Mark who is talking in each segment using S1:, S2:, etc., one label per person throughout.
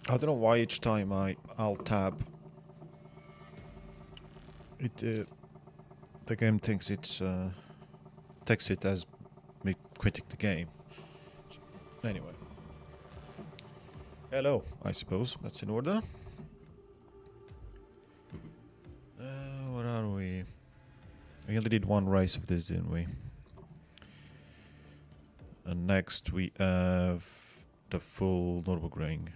S1: I don't know why each time I alt tab, it the game thinks it's takes it as me quitting the game. Anyway, hello. I suppose that's in order. What are we? We only did one race of this, didn't we? And next we have the full Nürburgring.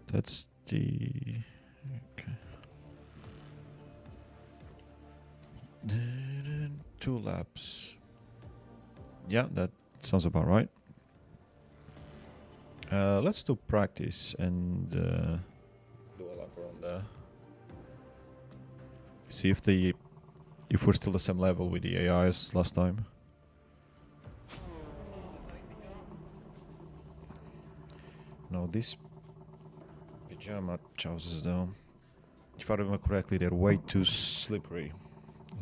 S1: That's the... okay. 2 laps. Yeah, that sounds about right. Let's do practice and do a lap around there. See if we're still the same level with the AI as last time. No, these pajama trousers though, if I remember correctly, they're way too slippery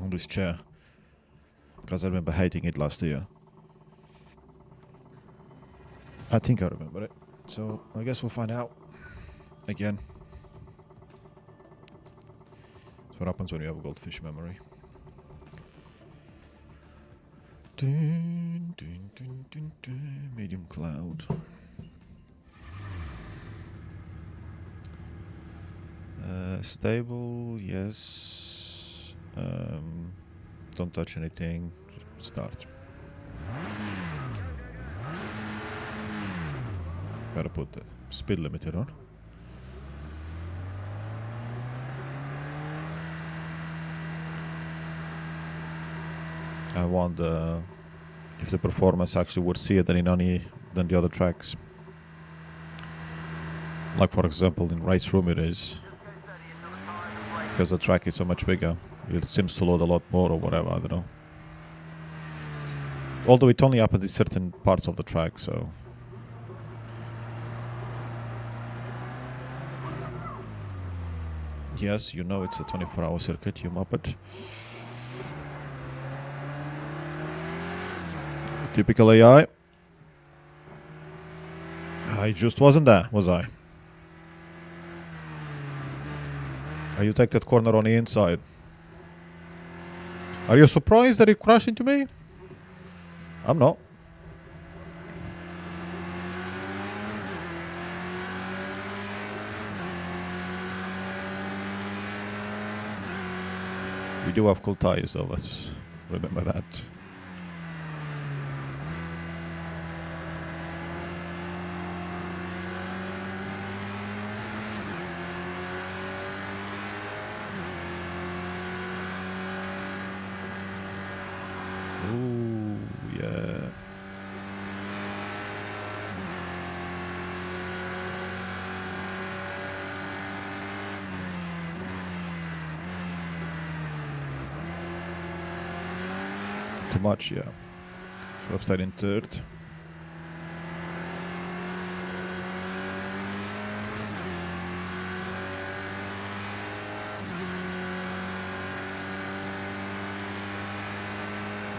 S1: on this chair. Because I remember hating it last year. I think I remember it. So I guess we'll find out again. That's what happens when you have a goldfish memory. Dun, dun, dun, dun, dun. Medium cloud. Stable, yes. Don't touch anything. Just start. Gotta put the speed limiter on. I wonder if the performance actually would see it than the other tracks. Like for example in Race Room it is. Because the track is so much bigger. It seems to load a lot more or whatever, I don't know. Although it only happens in certain parts of the track, so... Yes, you know it's a 24-hour circuit, you muppet. Typical AI. I just wasn't there, was I? You take that corner on the inside. Are you surprised that it crashed into me? I'm not. We do have cool tires though, let's remember that. Ooh, yeah. Too much, yeah. Offside in third.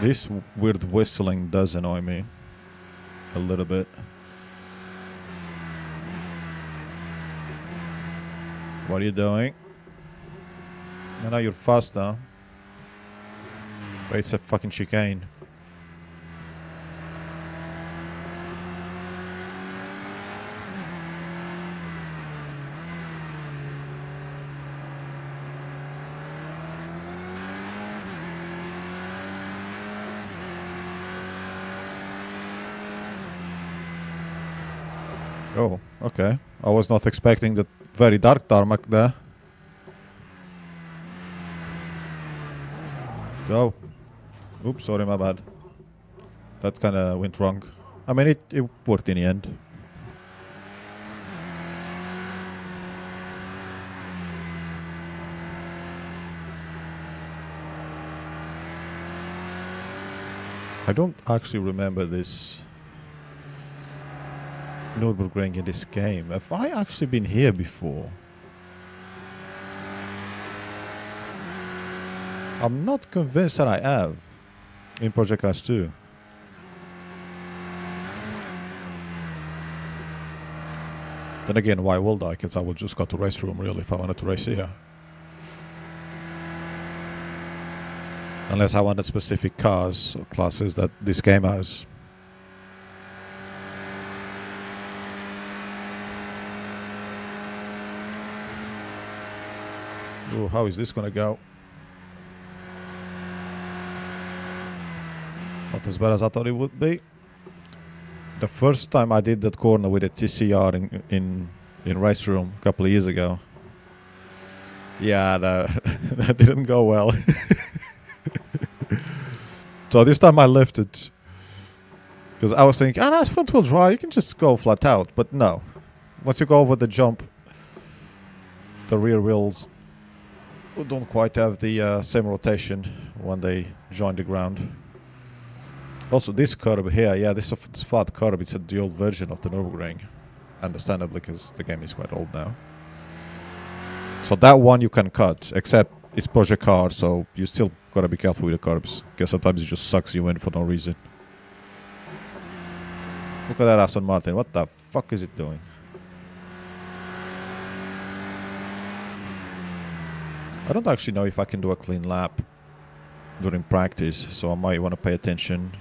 S1: This weird whistling does annoy me a little bit. What are you doing? I know you're faster, but it's a fucking chicane. Oh, okay. I was not expecting that very dark tarmac there. Go. Oops, sorry, my bad. That kinda went wrong. I mean, it worked in the end. I don't actually remember this Nürburgring in this game. Have I actually been here before? I'm not convinced that I have in Project Cars 2. Then again, why would I? Because I would just go to race room really if I wanted to race here. Unless I wanted specific cars or classes that this game has. Ooh, how is this gonna go? Not as bad as I thought it would be. The first time I did that corner with a TCR in race room a couple of years ago. Yeah, that didn't go well. So this time I left it. Because I was thinking, it's front wheel drive, you can just go flat out. But no. Once you go over the jump, the rear wheels don't quite have the same rotation when they join the ground. Also, this curb here, yeah, this flat curb, it's the old version of the Nürburgring. Understandably, because the game is quite old now. So that one you can cut, except it's Porsche car, so you still gotta be careful with the curbs, because sometimes it just sucks you in for no reason. Look at that Aston Martin, what the fuck is it doing? I don't actually know if I can do a clean lap during practice, so I might want to pay attention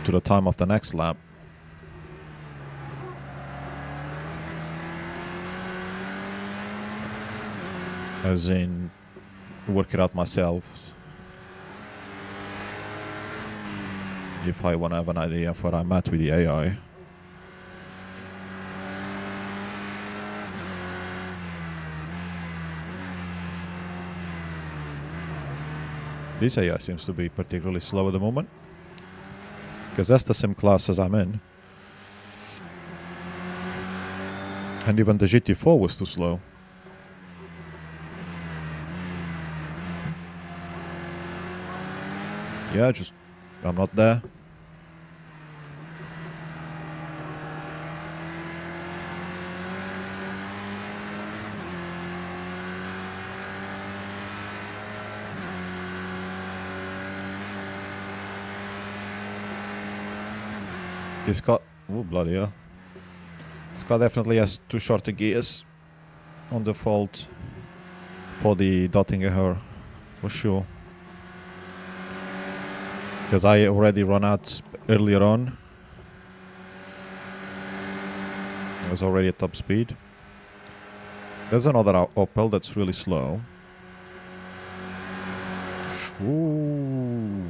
S1: to the time of the next lap. As in, work it out myself. If I want to have an idea of where I'm at with the AI. This AI seems to be particularly slow at the moment. Because that's the same class as I'm in. And even the GT4 was too slow. Yeah, I'm not there. This car, oh bloody hell. This car definitely has too short gears on default for the dotting her, for sure. Because I already run out earlier on. I was already at top speed. There's another Opel that's really slow. Ooh.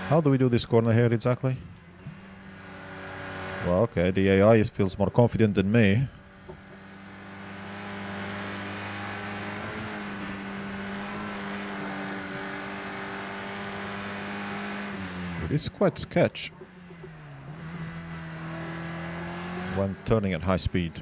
S1: How do we do this corner here exactly? Well, okay, the AI feels more confident than me. It is quite sketch when turning at high speed.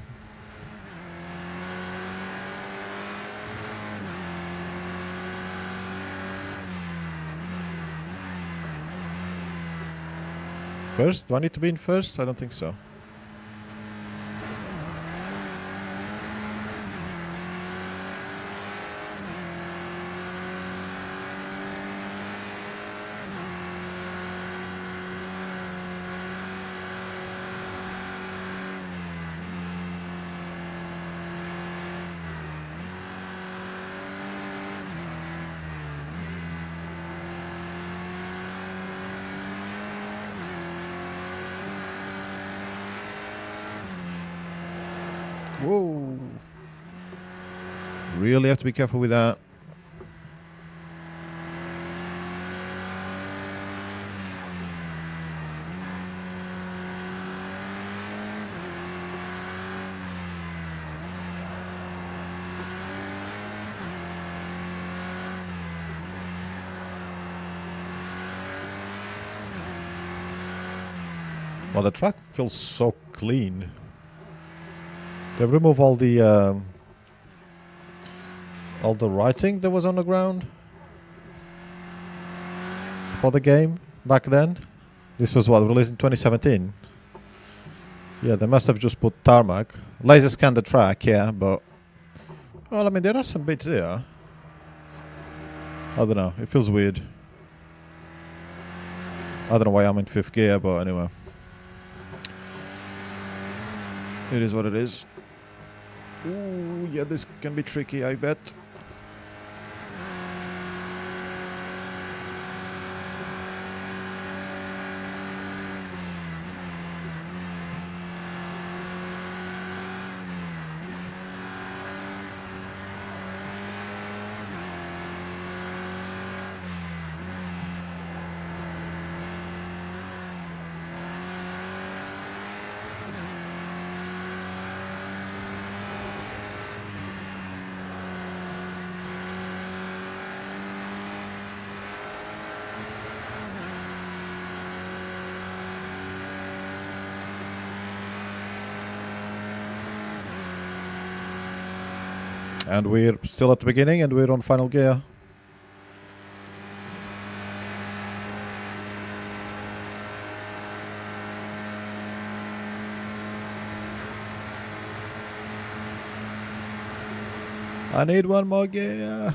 S1: First? Do I need to be in first? I don't think so. Whoa! Really have to be careful with that. Well, the track feels so clean. They've removed all the writing that was on the ground for the game back then. This was what, released in 2017? Yeah, they must have just put tarmac. Laser scanned the track, yeah, but Well, I mean, there are some bits there. I don't know. It feels weird. I don't know why I'm in 5th gear, but anyway. It is what it is. Ooh, yeah, this can be tricky, I bet. And we're still at the beginning and we're on final gear. I need one more gear.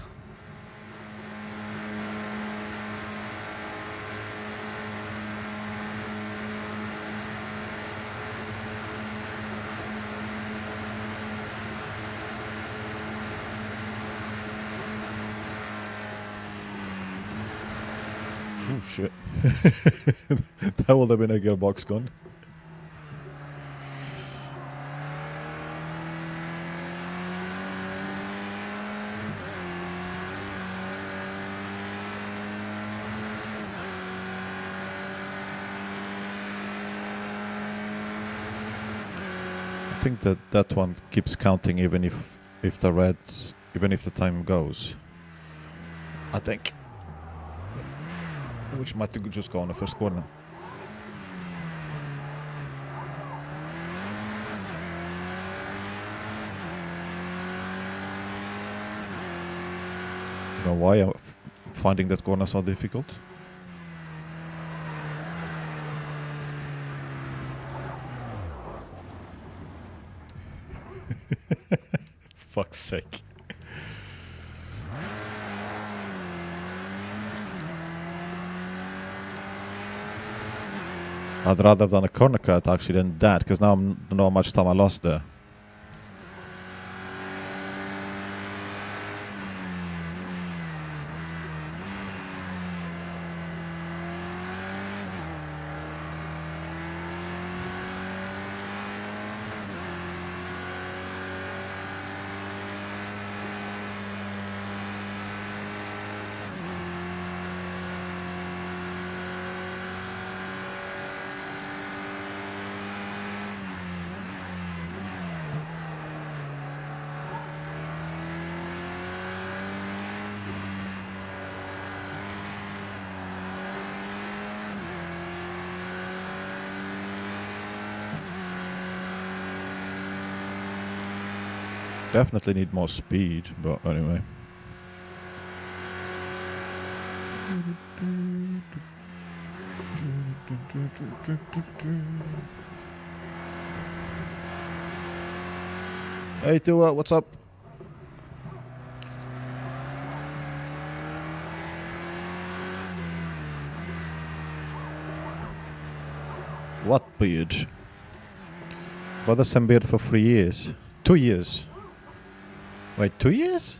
S1: Oh shit. That would have been a gearbox gun. I think that one keeps counting even if the reds, even if the time goes. I think. Which might just go on the first corner. You know why I'm finding that corner so difficult? Fuck's sake. I'd rather have done a corner cut actually than that, because now I don't know how much time I lost there. Definitely need more speed, but anyway. Hey Tua, what's up? What beard? What the same beard for 3 years? 2 years. Wait, 2 years?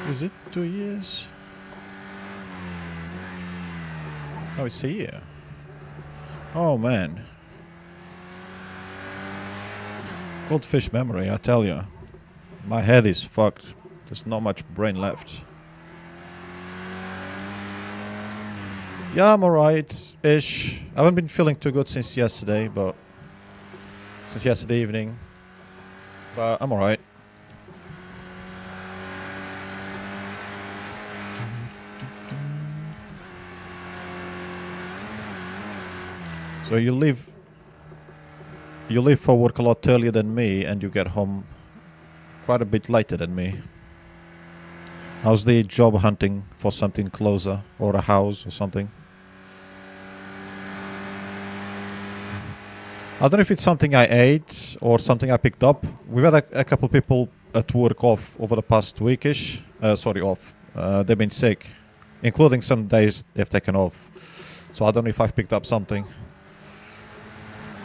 S1: Is it 2 years? Oh, it's a year. Oh man. Goldfish memory, I tell you. My head is fucked. There's not much brain left. Yeah, I'm alright-ish. I haven't been feeling too good since yesterday, but... Since yesterday evening. But I'm alright. So you leave for work a lot earlier than me and you get home quite a bit later than me. How's the job hunting for something closer or a house or something? I don't know if it's something I ate or something I picked up. We've had a couple people at work off over the past weekish. Off. They've been sick, including some days they've taken off. So I don't know if I've picked up something,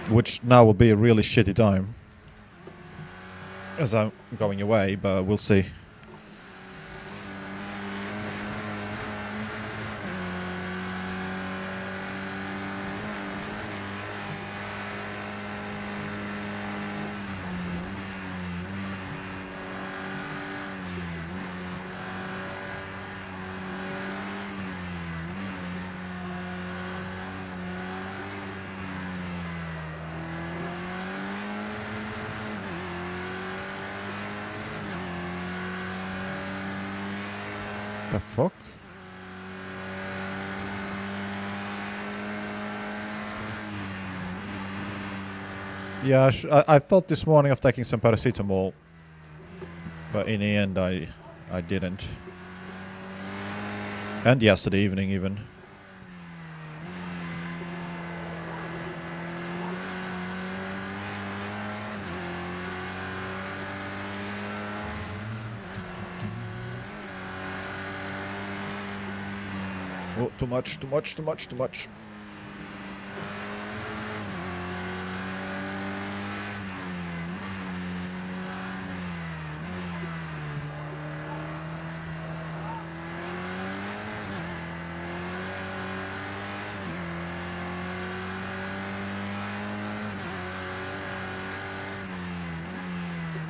S1: which now will be a really shitty time as I'm going away, but we'll see. The fuck? Yeah, I thought this morning of taking some paracetamol, but in the end I didn't. And yesterday evening even. Oh, too much.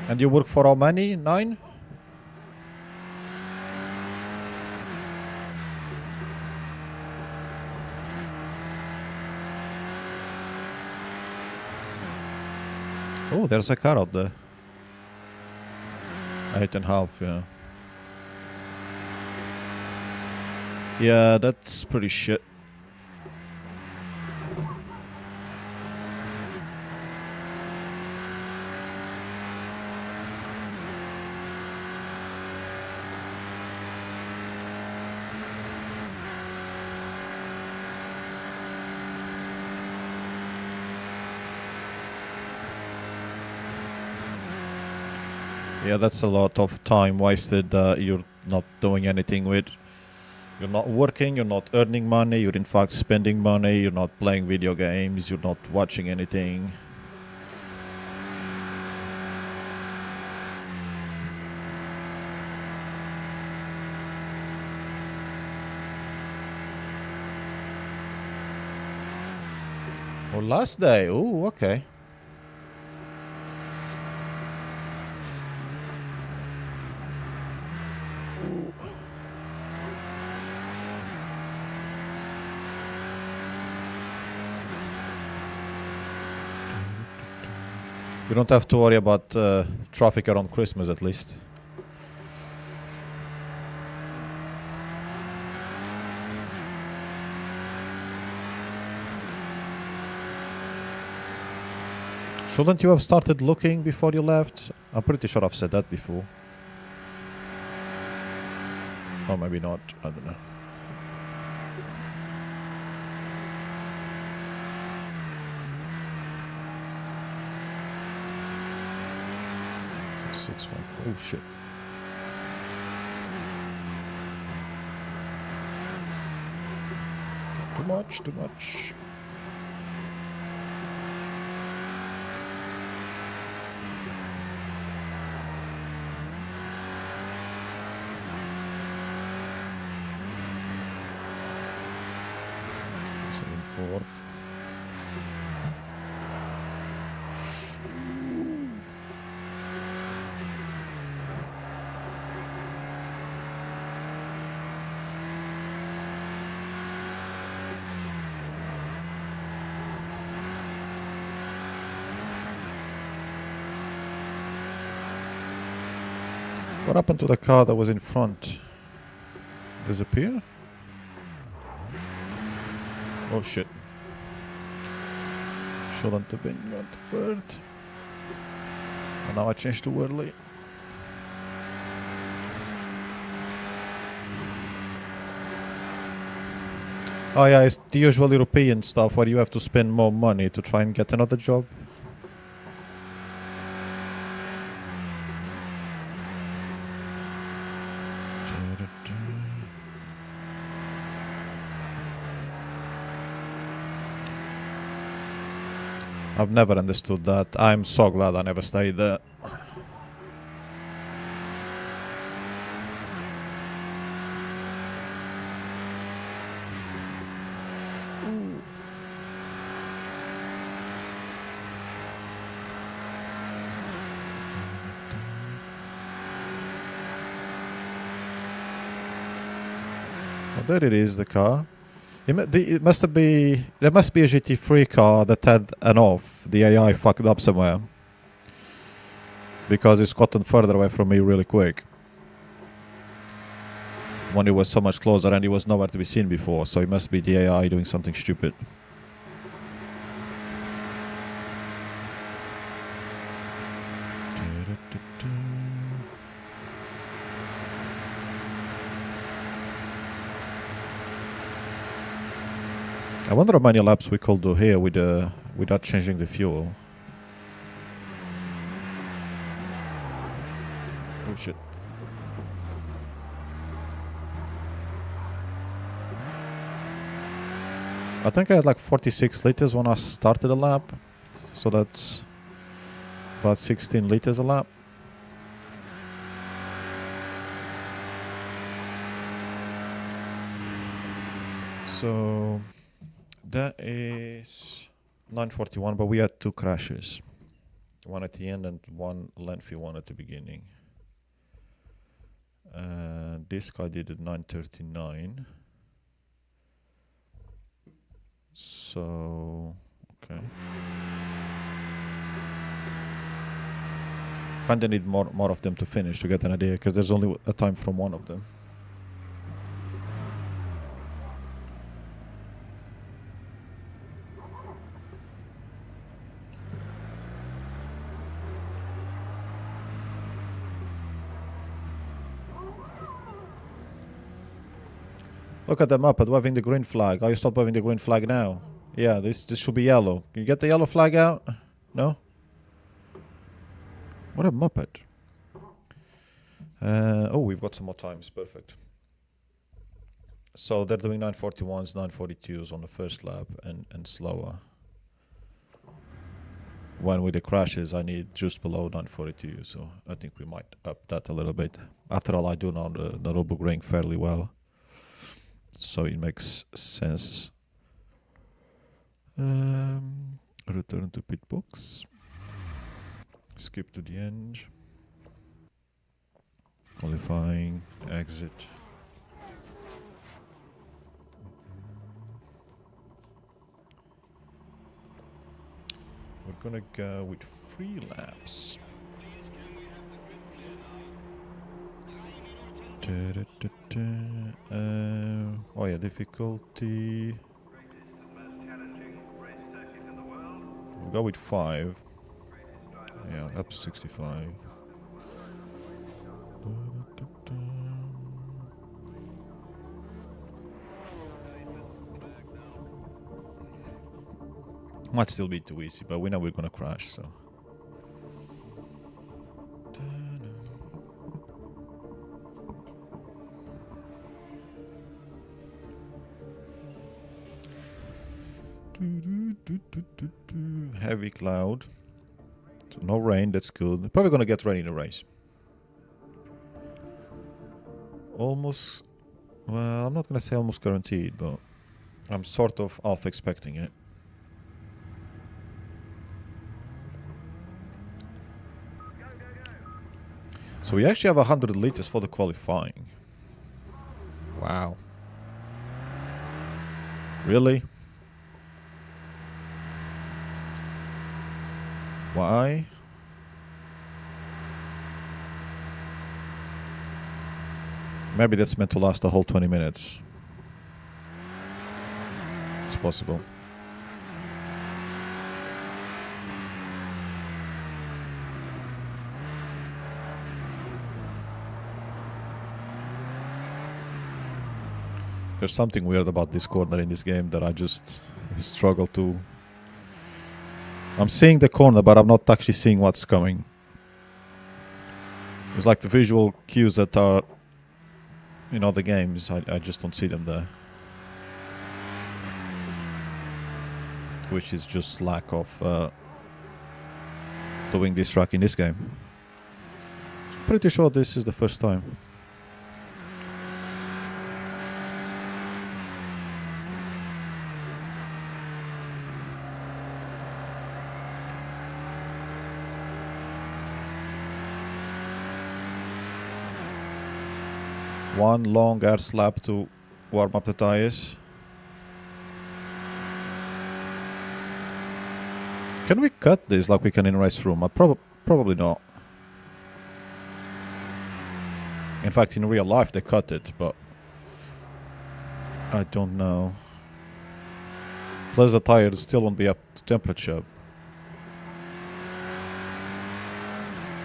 S1: And you work for how many? 9? Oh, there's a car out there. 8.5, yeah. Yeah, that's pretty shit. Yeah, that's a lot of time wasted you're not doing anything with. You're not working, you're not earning money, you're in fact spending money, you're not playing video games, you're not watching anything. Oh, last day. Oh, okay. You don't have to worry about traffic around Christmas, at least. Shouldn't you have started looking before you left? I'm pretty sure I've said that before. Or maybe not, I don't know. Oh shit. Too much. Second, fourth. What happened to the car that was in front? Disappear? Oh shit. Shouldn't have been on the third. And now I changed too early. Oh yeah, it's the usual European stuff where you have to spend more money to try and get another job. I've never understood that. I'm so glad I never stayed there. Well, there it is, the car. It must be there must be a GT3 car that had an off. The AI fucked up somewhere because it's gotten further away from me really quick. When it was so much closer and it was nowhere to be seen before, so it must be the AI doing something stupid. I wonder how many laps we could do here without changing the fuel. Oh shit. I think I had like 46 liters when I started a lap, so that's about 16 liters a lap. So that is 941, but we had 2 crashes. One at the end and one lengthy one at the beginning. This guy did it 939. So, okay. Kinda need more of them to finish to get an idea, because there's only a time from one of them. Look at the map, I'm waving the green flag. Oh, you stop waving the green flag now. Yeah, this should be yellow. Can you get the yellow flag out? No? What a muppet. Oh, we've got some more times. Perfect. So they're doing 941s, 942s on the first lap and slower. When with the crashes, I need just below 942, so I think we might up that a little bit. After all, I do know the Nürburgring fairly well, so it makes sense. Return to pit box. Skip to the end. Qualifying, exit. We're gonna go with 3 laps. Oh yeah, difficulty. We'll go with 5. Yeah, up to 65. Might still be too easy, but we know we're gonna crash, so. Heavy cloud. So no rain, that's good. Probably gonna get rain in the race. Almost, well, I'm not gonna say almost guaranteed, but I'm sort of half expecting it. So we actually have 100 liters for the qualifying. Wow. Really? Why? Maybe that's meant to last the whole 20 minutes. It's possible. There's something weird about this corner in this game that I just struggle to... I'm seeing the corner, but I'm not actually seeing what's coming. It's like the visual cues that are in other games, I just don't see them there. Which is just lack of doing this track in this game. Pretty sure this is the first time. One long air slap to warm up the tires. Can we cut this like we can in race room? Probably not. In fact, in real life they cut it, but I don't know. Plus the tires still won't be up to temperature.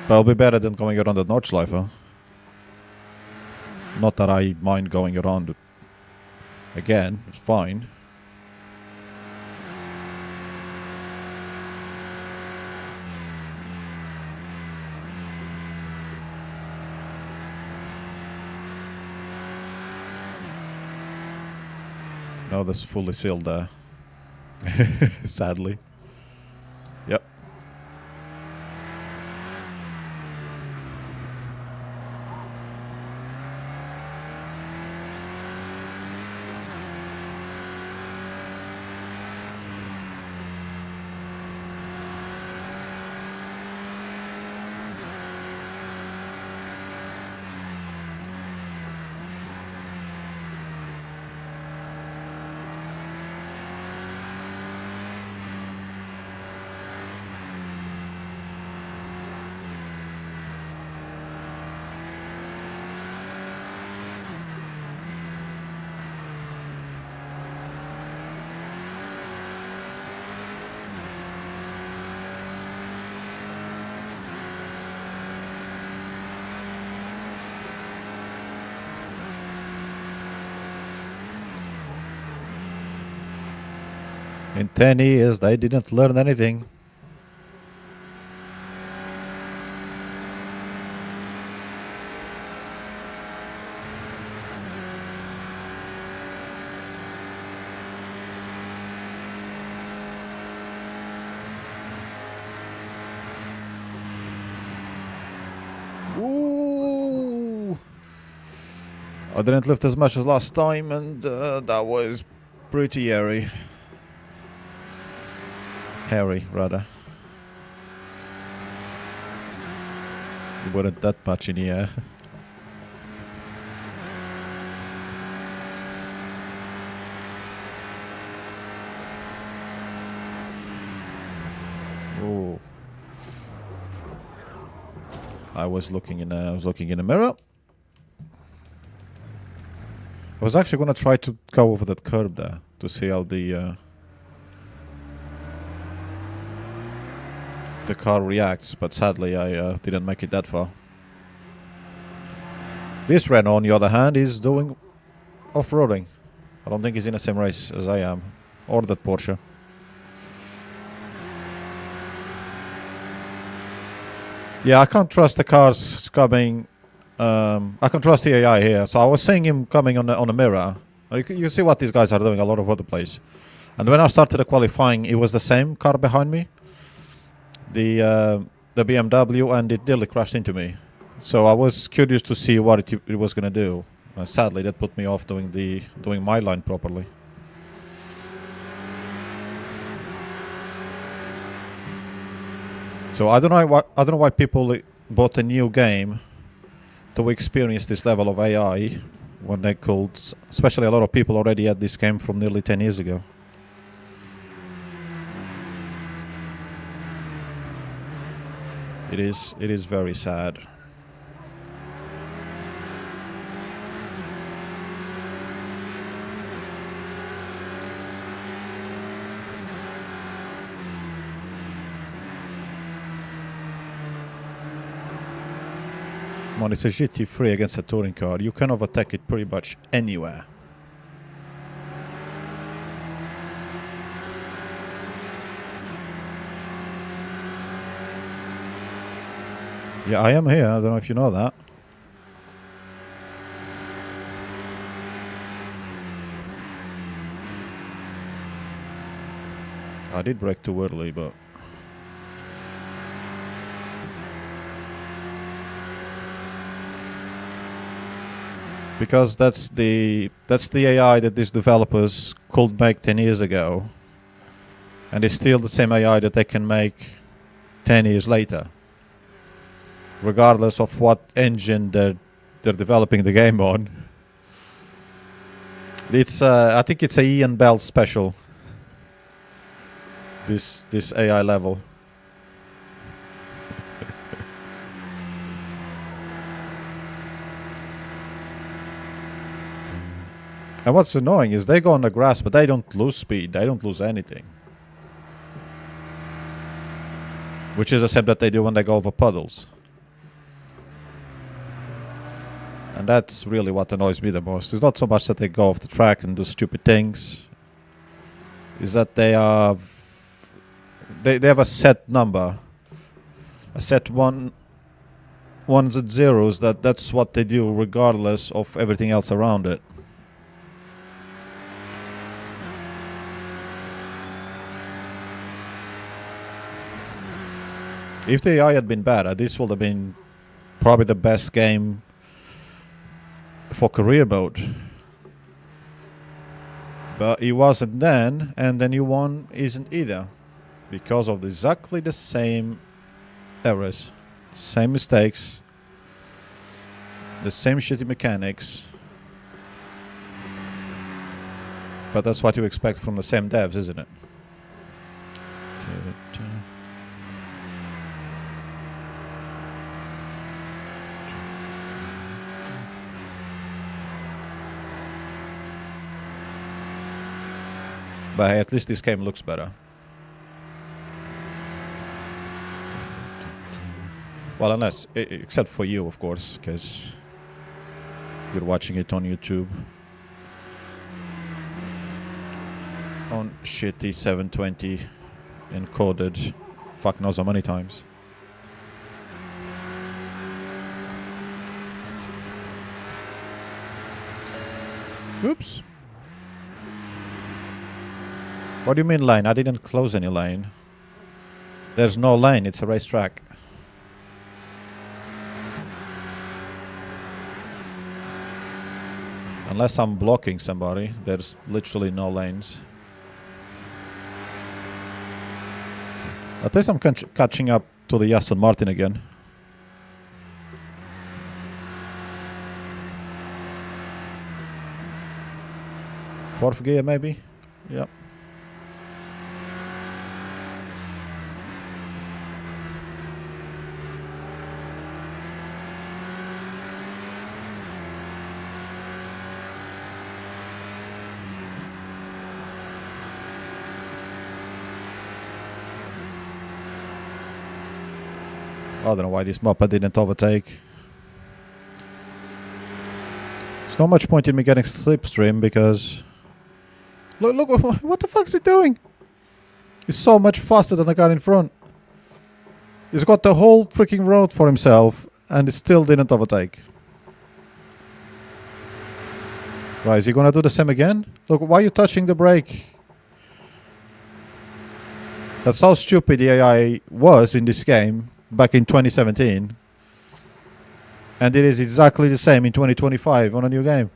S1: But it'll be better than going around the Nordschleife, huh? Not that I mind going around again, it's fine. No, that's fully sealed there. Sadly. Yep. In 10 years, they didn't learn anything. Ooh! I didn't lift as much as last time, and that was pretty hairy. Hairy, rather. It wasn't that much in the air. Oh. I was looking in a mirror. I was actually gonna try to go over that curb there to see how the car reacts, but sadly I didn't make it that far. This Renault, on the other hand, is doing off-roading. I don't think he's in the same race as I am, or that Porsche. Yeah, I can't trust the cars coming. I can trust the AI here. So I was seeing him coming on the mirror. You see what these guys are doing all over the place. And when I started the qualifying, it was the same car behind me. The BMW, and it nearly crashed into me. So I was curious to see what it was going to do. Sadly, that put me off doing my line properly. So I don't know why people bought a new game to experience this level of AI when they could. Especially a lot of people already had this game from nearly 10 years ago. It is very sad. When it's a GT3 against a touring car, you can overtake it pretty much anywhere. Yeah, I am here. I don't know if you know that. I did brake too early, but... Because that's the AI that these developers could make 10 years ago. And it's still the same AI that they can make 10 years later. Regardless of what engine they're developing the game on. It's I think it's a Ian Bell special. This AI level. And what's annoying is they go on the grass, but they don't lose speed. They don't lose anything. Which is the same that they do when they go over puddles. And that's really what annoys me the most. It's not so much that they go off the track and do stupid things. Is that they have a set number. A set ones and zeros. That's what they do regardless of everything else around it. If the AI had been better, this would have been probably the best game for career mode. But it wasn't then, and the new one isn't either. Because of exactly the same errors. Same mistakes. The same shitty mechanics. But that's what you expect from the same devs, isn't it? But hey, at least this game looks better. Well, unless, except for you, of course, because you're watching it on YouTube. On shitty 720 encoded, fuck knows how many times. Oops. What do you mean lane? I didn't close any lane. There's no lane, it's a racetrack. Unless I'm blocking somebody, there's literally no lanes. At least I'm catching up to the Aston Martin again. Fourth gear maybe? Yep. I don't know why this moped didn't overtake. There's not much point in me getting slipstream because... Look, what the fuck's he doing? He's so much faster than the guy in front. He's got the whole freaking road for himself and it still didn't overtake. Right, is he gonna do the same again? Look, why are you touching the brake? That's how stupid the AI was in this game back in 2017. And it is exactly the same in 2025 on a new game.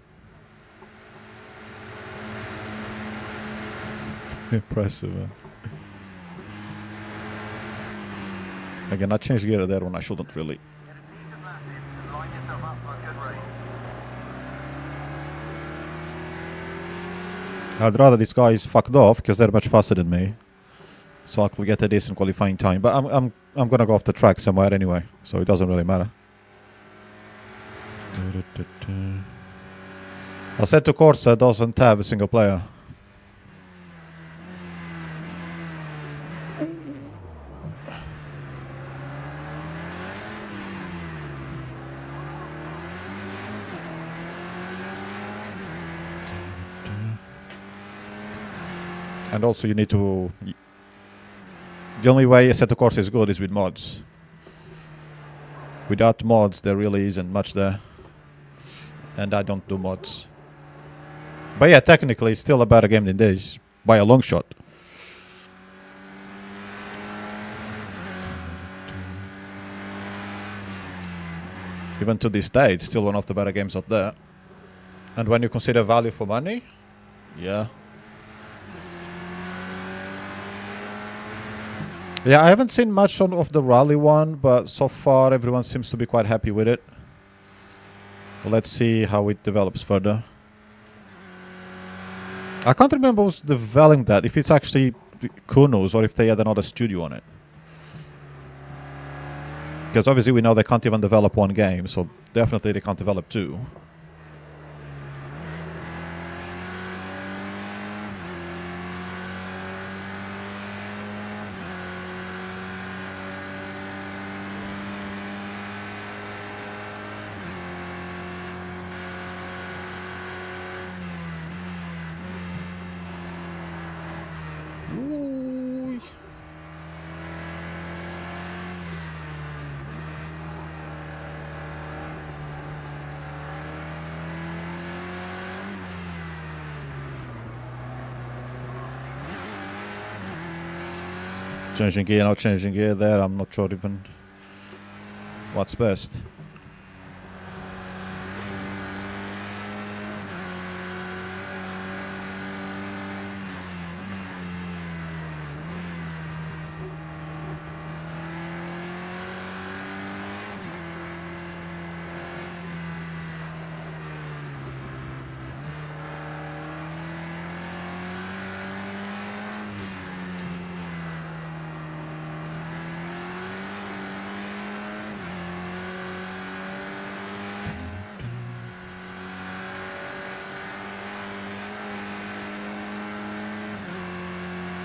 S1: Impressive, man. Again, I changed gear there when I shouldn't really. I'd rather these guys fucked off because they're much faster than me, so I could get a decent qualifying time. But I'm gonna go off the track somewhere anyway, so it doesn't really matter. Assetto Corsa doesn't have a single player. And also you need to... The only way Assetto Corsa is good is with mods. Without mods, there really isn't much there. And I don't do mods. But yeah, technically, it's still a better game than this, by a long shot. Even to this day, it's still one of the better games out there. And when you consider value for money, yeah. Yeah, I haven't seen much of the rally one, but so far everyone seems to be quite happy with it. Let's see how it develops further. I can't remember who's developing that, if it's actually Kuno's or if they had another studio on it. Because obviously we know they can't even develop one game, so definitely they can't develop two. Changing gear, not changing gear there, I'm not sure even what's best.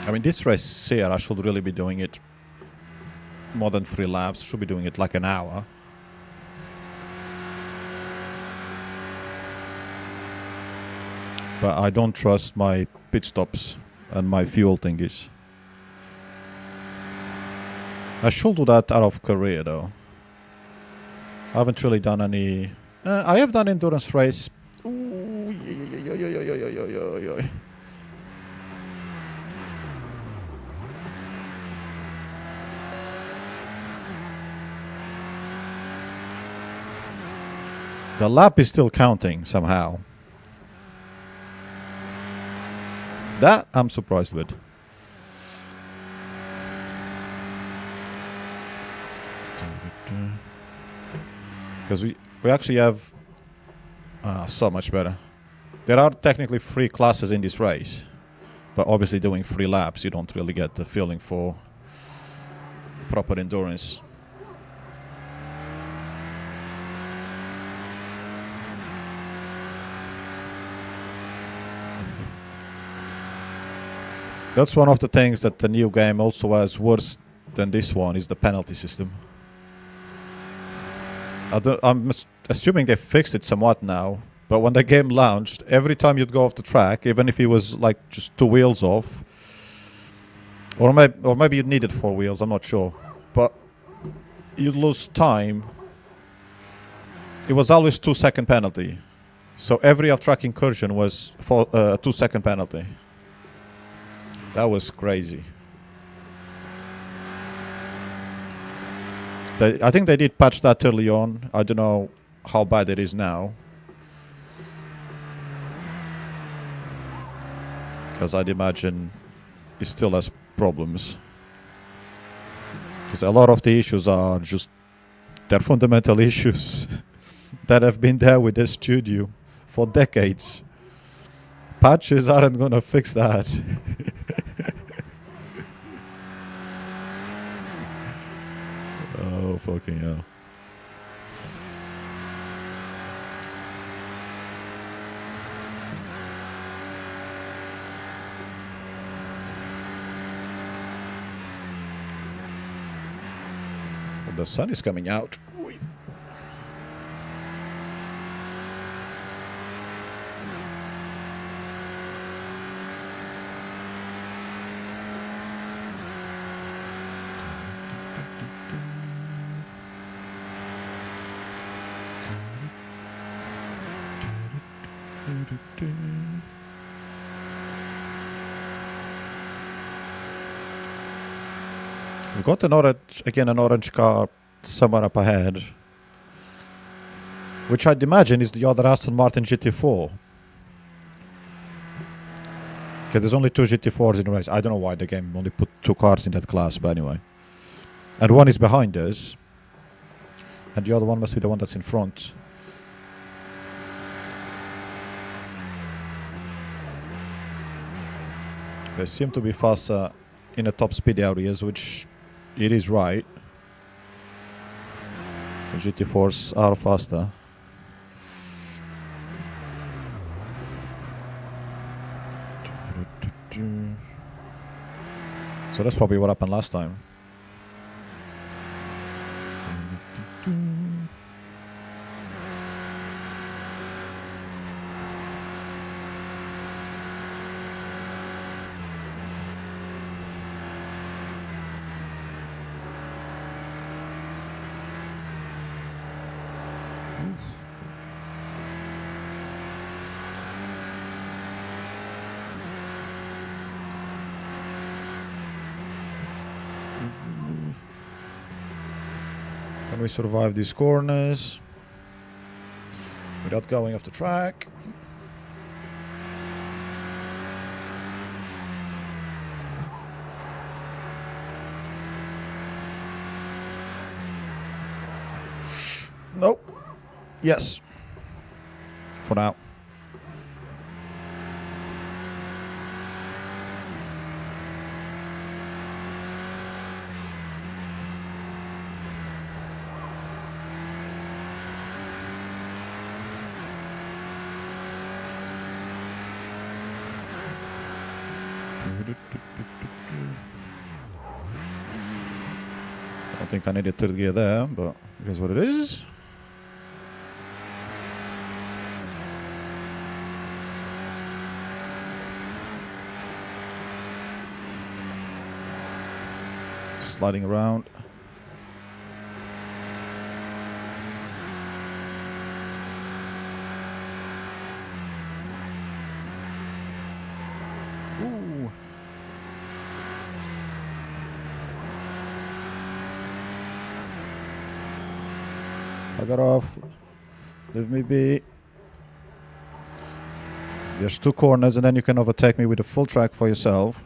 S1: I mean, this race here, I should really be doing it more than 3 laps. Should be doing it like an hour. But I don't trust my pit stops and my fuel thingies. I should do that out of career, though. I haven't really done any... I have done endurance race. Ooh, The lap is still counting somehow. That I'm surprised with. Because we actually have so much better. There are technically 3 classes in this race, but obviously doing 3 laps you don't really get the feeling for proper endurance. That's one of the things that the new game also has worse than this one, is the penalty system. I'm assuming they fixed it somewhat now, but when the game launched, every time you'd go off the track, even if it was like just 2 wheels off, or maybe you needed 4 wheels, I'm not sure, but you'd lose time. It was always 2-second penalty, so every off-track incursion was for a 2-second penalty. That was crazy. I think they did patch that early on. I don't know how bad it is now. Because I'd imagine it still has problems. Because a lot of the issues are just... they're fundamental issues that have been there with the studio for decades. Patches aren't gonna fix that. Oh, fucking hell. Well, the sun is coming out. We've got an orange car somewhere up ahead, which I'd imagine is the other Aston Martin GT4. Okay, there's only 2 GT4s in a race. I don't know why the game only put 2 cars in that class, but anyway. And one is behind us. And the other one must be the one that's in front. They seem to be faster in the top speed areas, which it is right. The GT4s are faster. So that's probably what happened last time. Can we survive these corners without going off the track? Nope. Yes. For now. I don't think I need a third gear there, but here's what it is. Sliding around. Ooh. I got off. Leave me be. There's 2 corners and then you can overtake me with a full track for yourself.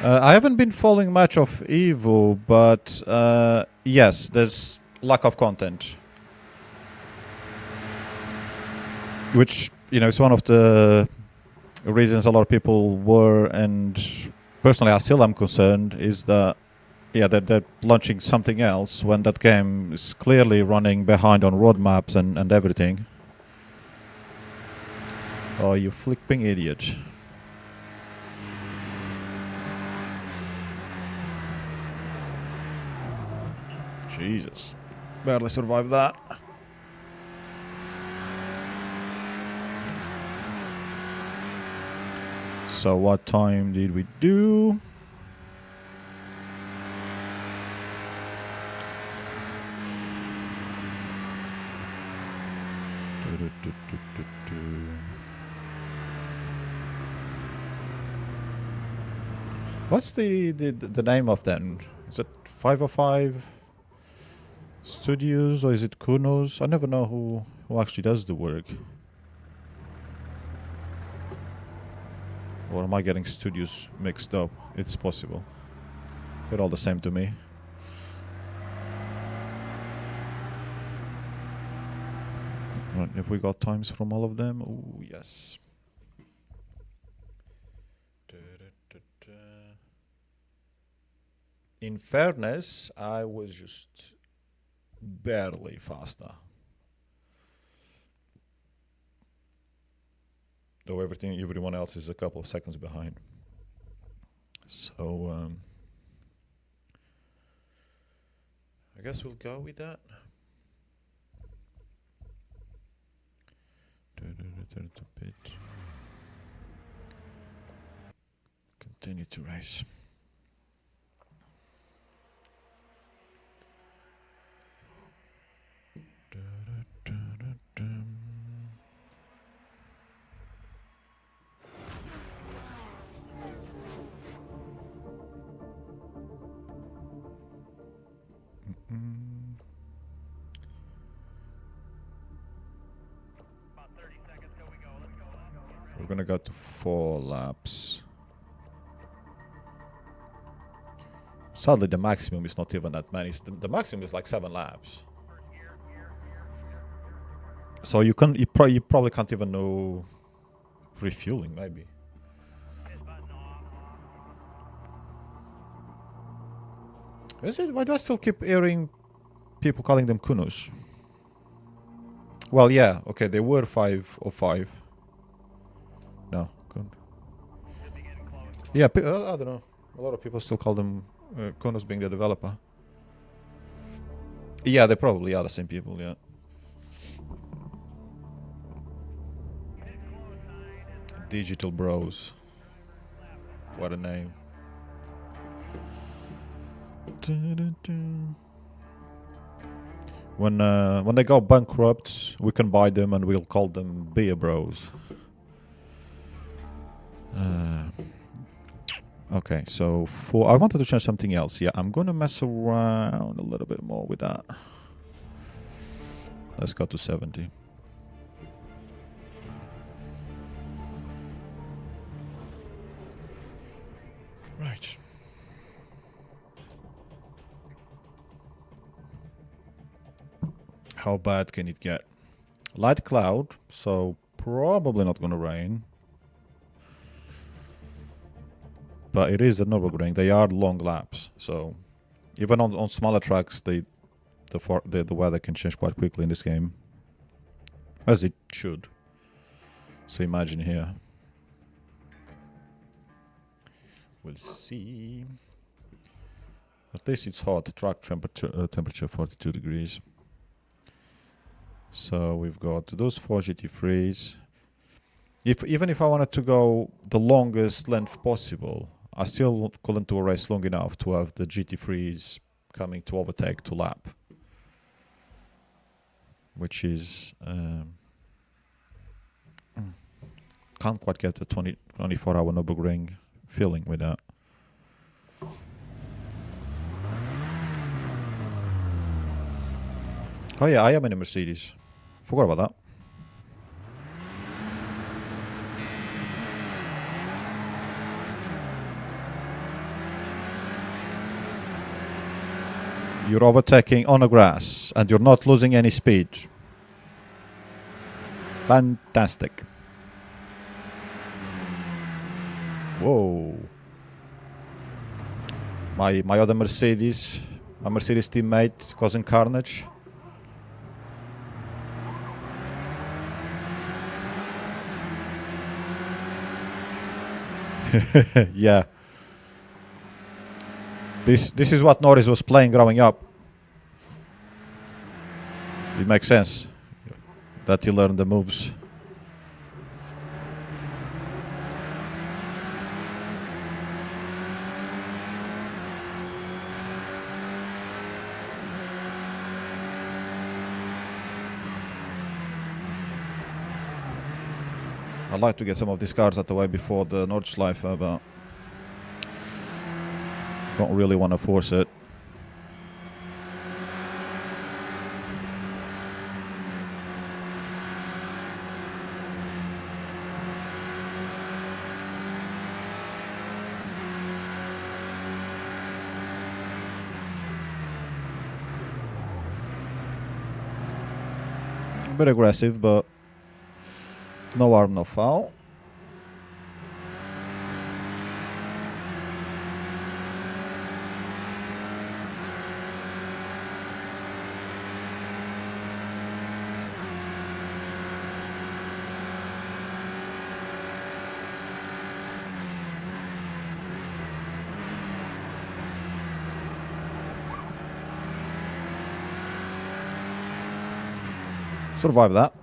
S1: I haven't been following much of Evo, but yes, there's lack of content. Which, you know, is one of the reasons a lot of people were, and personally I still am concerned, is that, yeah, they're launching something else when that game is clearly running behind on roadmaps and everything. Oh, you flipping idiot. Jesus. Barely survived that. So what time did we do? What's the name of them? Is it 505 Studios or is it Kunos? I never know who actually does the work. Or am I getting studios mixed up? It's possible. They're all the same to me. Right, have we got times from all of them? Oh, yes. In fairness, I was just barely faster. Though everyone else is a couple of seconds behind. So, I guess we'll go with that. Return to pit. Continue to race. We're gonna go to 4 laps. Sadly, the maximum is not even that many. The maximum is like 7 laps. So you probably can't even know refueling, maybe. Is it? Why do I still keep hearing people calling them Kunos? Well, yeah, okay, they were 505. No, Kun. Yeah, I don't know. A lot of people still call them Kunos, being the developer. Yeah, they probably are the same people, yeah. Digital Bros. What a name. When they go bankrupt, we can buy them and we'll call them Beer Bros. Okay, so I wanted to change something else. Yeah, I'm gonna mess around a little bit more with that. Let's go to 70. Right. How bad can it get? Light cloud, so probably not gonna rain. But it is the Nürburgring. They are long laps, so even on smaller tracks, the weather can change quite quickly in this game, as it should. So imagine here. We'll see. At least it's hot. Track temperature 42 degrees. So we've got those 4 GT3s. Even if I wanted to go the longest length possible, I still couldn't do a race long enough to have the GT3s coming to overtake to lap, which is can't quite get the 24-hour Nürburgring feeling with that. Oh yeah, I am in a Mercedes. Forgot about that. You're overtaking on the grass and you're not losing any speed. Fantastic. Whoa. My other Mercedes, my Mercedes teammate causing carnage. Yeah. This is what Norris was playing growing up. It makes sense that he learned the moves. I'd like to get some of these cars out of the way before the Nordschleife, but don't really want to force it. A bit aggressive, but no harm, no foul. Survive that.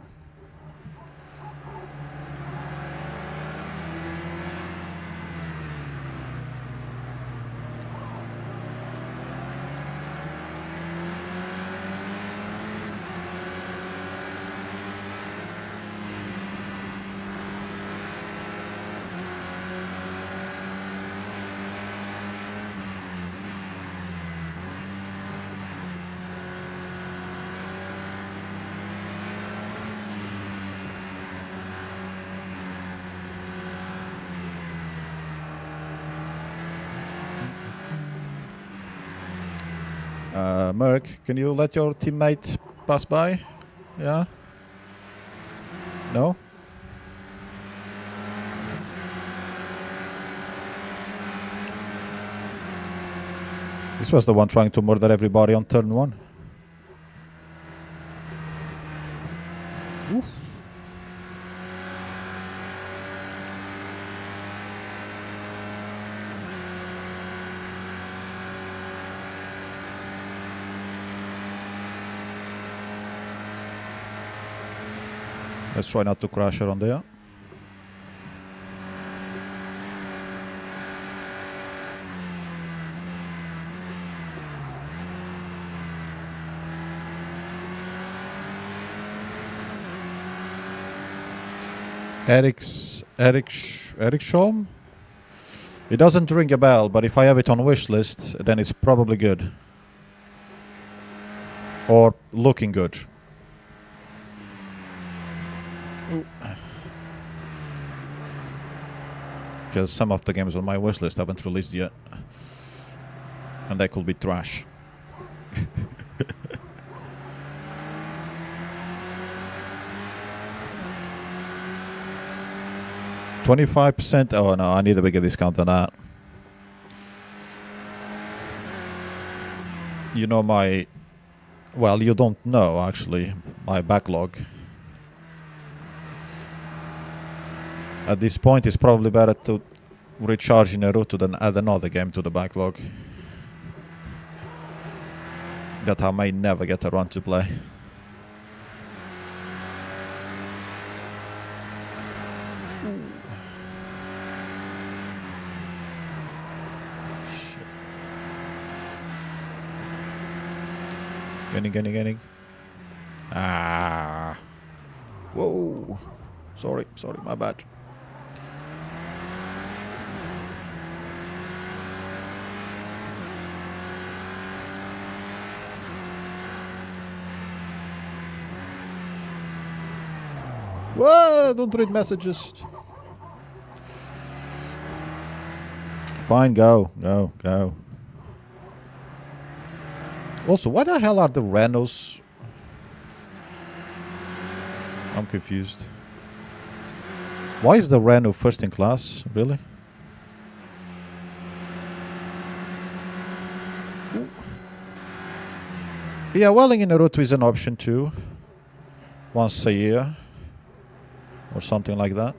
S1: Merc, can you let your teammate pass by? Yeah? No? This was the one trying to murder everybody on turn 1. Oof. Let's try not to crash around there. Eric Sholm? It doesn't ring a bell, but if I have it on wish list, then it's probably good. Or looking good. Because some of the games on my wish list haven't released yet. And they could be trash. 25%? Oh no, I need a bigger discount than that. You know my... Well, you don't know, actually, my backlog. At this point, it's probably better to recharge in Naruto than add another game to the backlog. That I may never get around to play. Getting. Ah. Whoa. Sorry, my bad. Whoa, don't read messages. Fine, go. Also, why the hell are the Renaults? I'm confused. Why is the Renault first in class? Really? Ooh. Yeah, welling in Naruto is an option too. Once a year. Or something like that.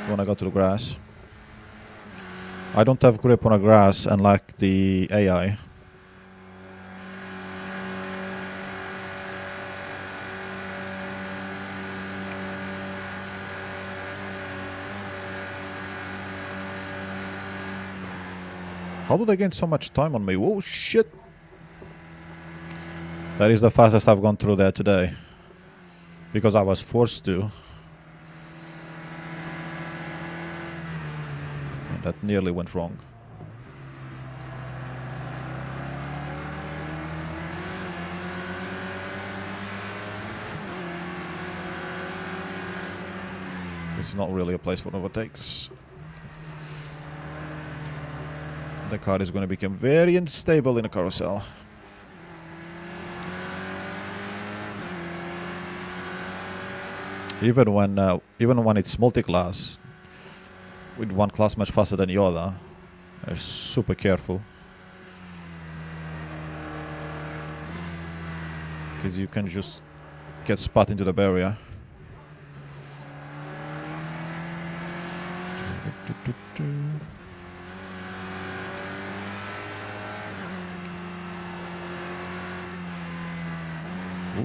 S1: When I go to the grass. I don't have grip on a grass unlike the AI. How do they gain so much time on me? Whoa, shit! That is the fastest I've gone through there today. Because I was forced to. That nearly went wrong. This is not really a place for overtakes. The car is going to become very unstable in a carousel. Even when it's multi-class. With one class much faster than the other. They're super careful. Because you can just get spot into the barrier.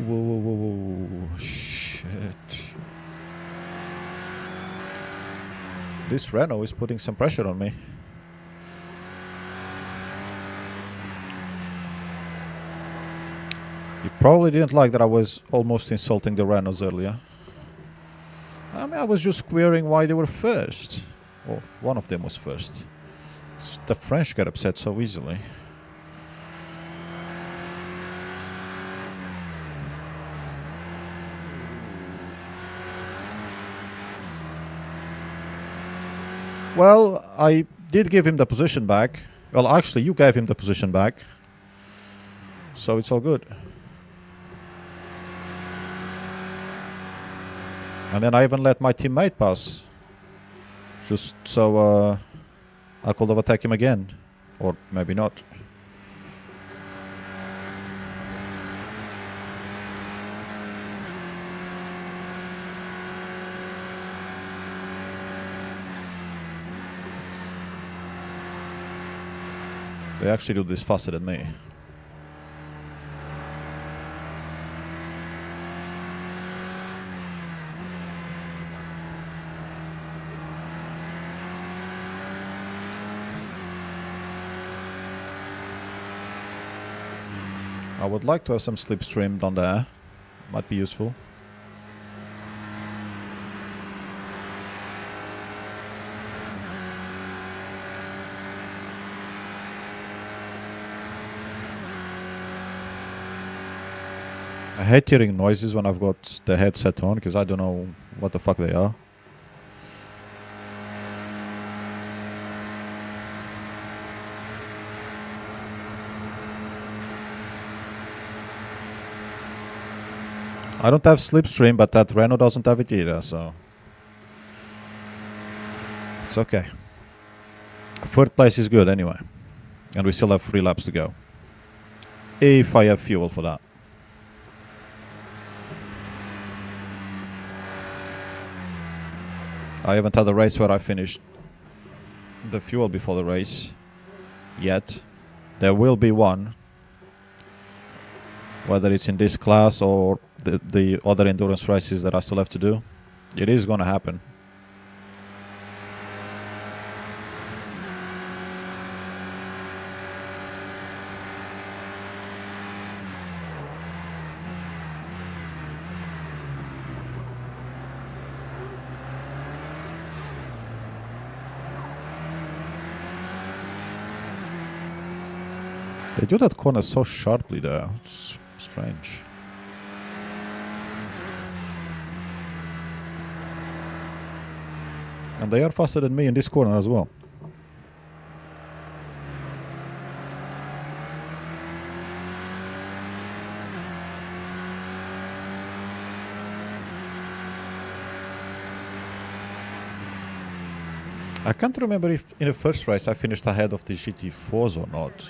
S1: Whoa, shit. This Renault is putting some pressure on me. You probably didn't like that I was almost insulting the Renaults earlier. I mean, I was just querying why they were first. Well, one of them was first. The French get upset so easily. Well, I did give him the position back. Well, actually, you gave him the position back. So it's all good. And then I even let my teammate pass. Just so I could overtake him again. Or maybe not. They actually do this faster than me. I would like to have some slipstream down there. Might be useful. I hate hearing noises when I've got the headset on because I don't know what the fuck they are. I don't have slipstream, but that Renault doesn't have it either, so it's okay. Third place is good anyway. And we still have 3 laps to go. If I have fuel for that. I haven't had a race where I finished the fuel before the race yet. There will be one. Whether it's in this class or the other endurance races that I still have to do. It is going to happen. They do that corner so sharply there. It's strange. And they are faster than me in this corner as well. I can't remember if in the first race I finished ahead of the GT4s or not.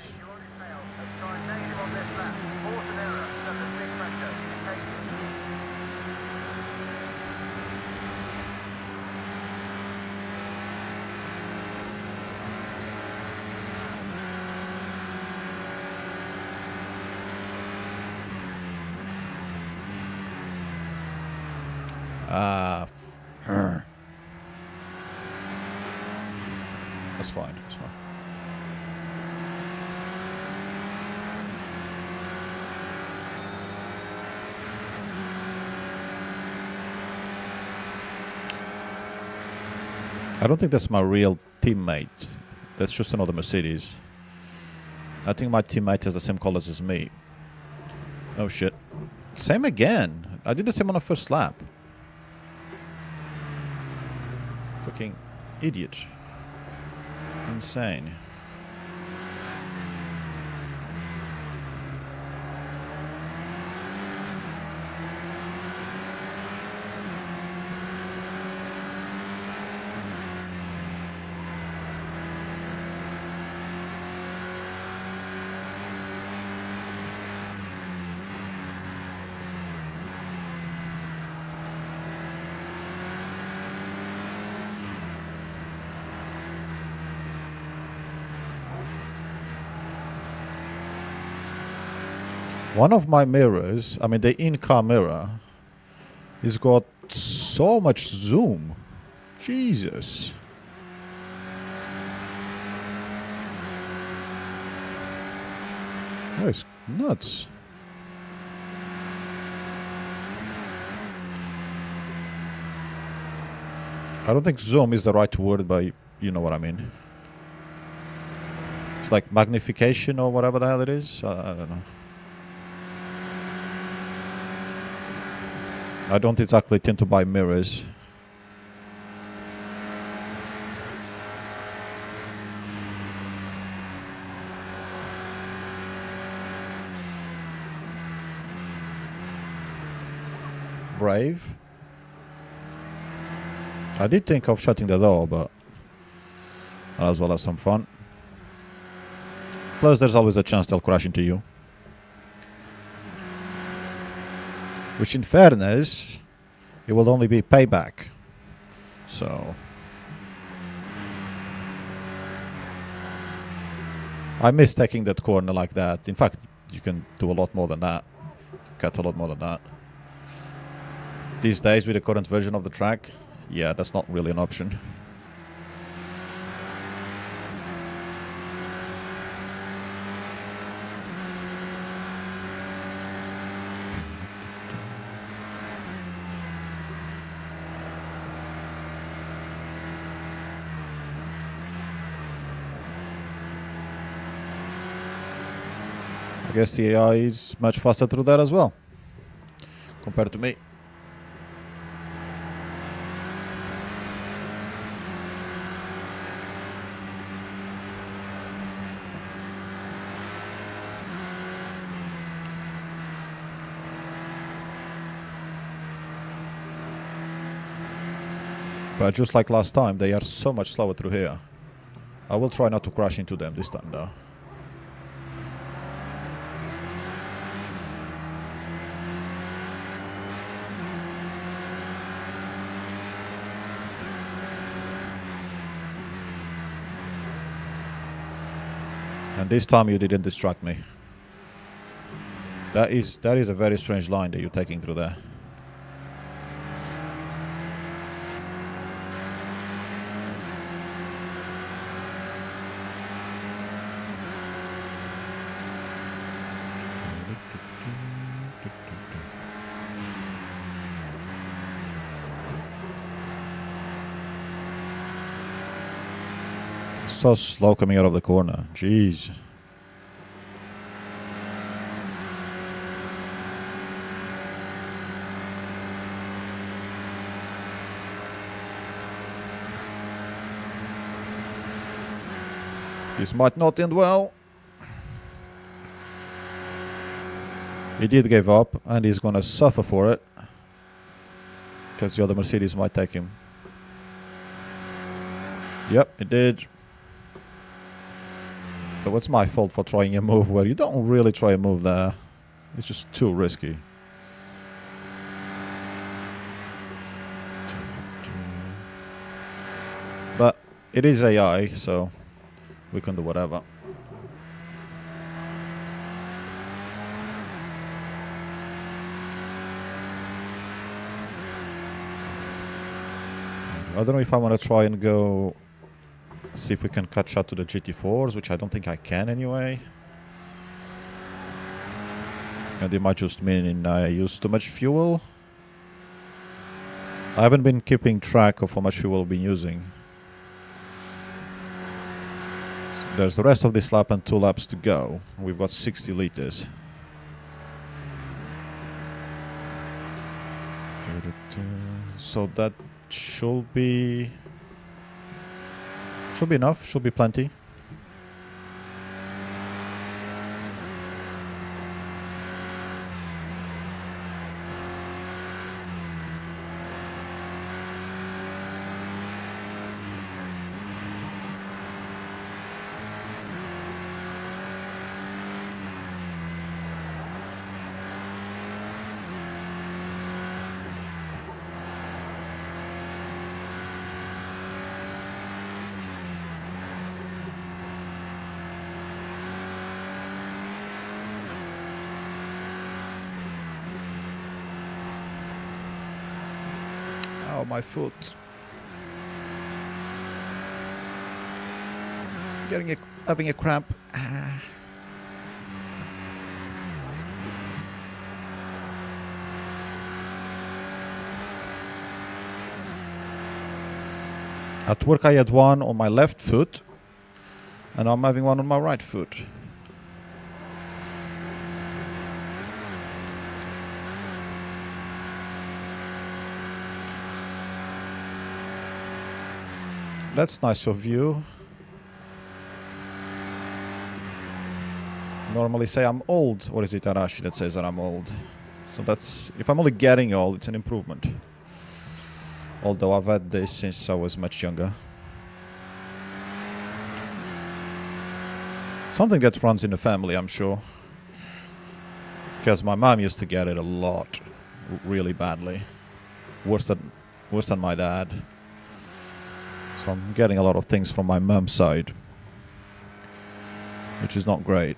S1: That's fine, that's fine. I don't think that's my real teammate. That's just another Mercedes. I think my teammate has the same colors as me. Oh shit. Same again. I did the same on the first lap. Fucking idiot. Insane. One of my mirrors, I mean the in-car mirror, has got so much zoom. Jesus. That is nuts. I don't think zoom is the right word, but you know what I mean. It's like magnification or whatever the hell it is. I don't know. I don't exactly tend to buy mirrors. brave. I did think of shutting the door, but as well as some fun. Plus, there's always a chance they'll crash into you. Which, in fairness, it will only be payback. So... I miss taking that corner like that. In fact, you can do a lot more than that. Cut a lot more than that. These days, with the current version of the track, yeah, that's not really an option. I guess the AI is much faster through that as well, compared to me. But just like last time, they are so much slower through here. I will try not to crash into them this time though. And this time you didn't distract me. That is a very strange line that you're taking through there. So slow coming out of the corner. Jeez. This might not end well. He did give up and he's gonna suffer for it. Because the other Mercedes might take him. Yep, it did. So it's my fault for trying a move where you don't really try a move there. It's just too risky. But it is AI, so we can do whatever. I don't know if I want to try and go see if we can catch up to the GT4s, which I don't think I can anyway. And it might just mean I use too much fuel. I haven't been keeping track of how much fuel I've been using. There's the rest of this lap and 2 laps to go. We've got 60 liters. So that should be enough, should be plenty. Oh, my foot. Having a cramp. At work I had one on my left foot, and I'm having one on my right foot. That's nice of you. Normally say I'm old, or is it Arashi that says that I'm old? So that's, if I'm only getting all, it's an improvement. Although I've had this since I was much younger. Something that runs in the family, I'm sure. Because my mom used to get it a lot, really badly. Worse than my dad. So I'm getting a lot of things from my mom's side, which is not great.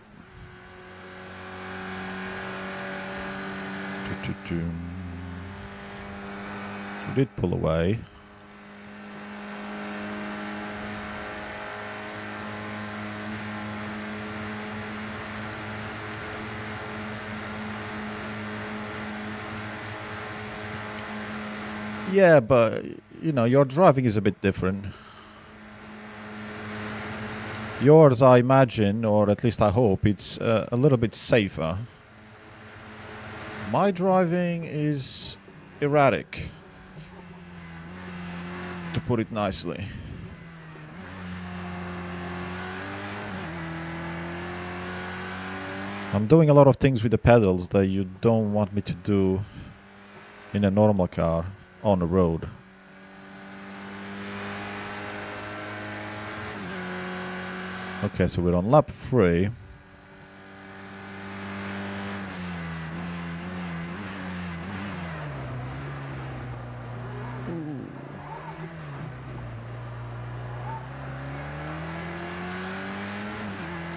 S1: We did pull away. Yeah, but you know, your driving is a bit different. Yours, I imagine, or at least I hope, it's a little bit safer. My driving is erratic, to put it nicely. I'm doing a lot of things with the pedals that you don't want me to do in a normal car on the road. Okay, so we're on lap 3.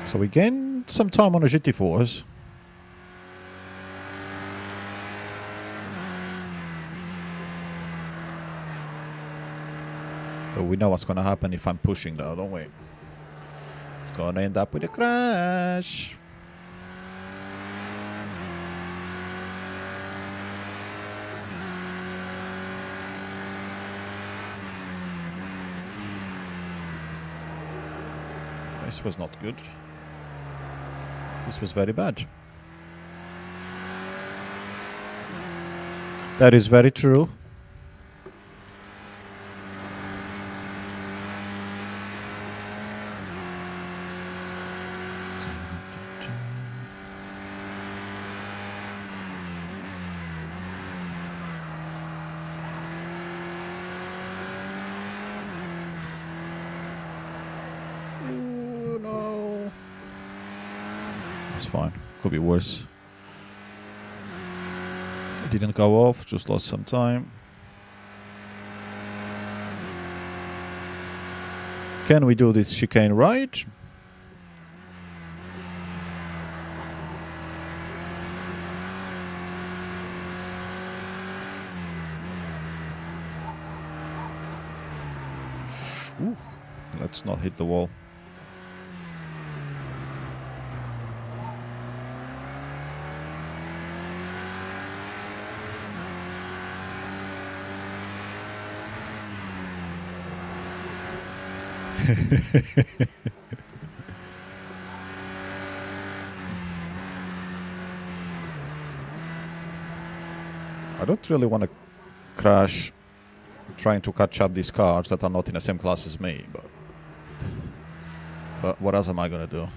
S1: So we gained some time on the GT4s. But we know what's going to happen if I'm pushing though, don't we? It's going to end up with a crash. This was not good. This was very bad. That is very true. Ooh, no. It's fine. Could be worse. It didn't go off, just lost some time. Can we do this chicane right? Ooh, let's not hit the wall. I don't really want to crash trying to catch up these cars that are not in the same class as me, but what else am I gonna do?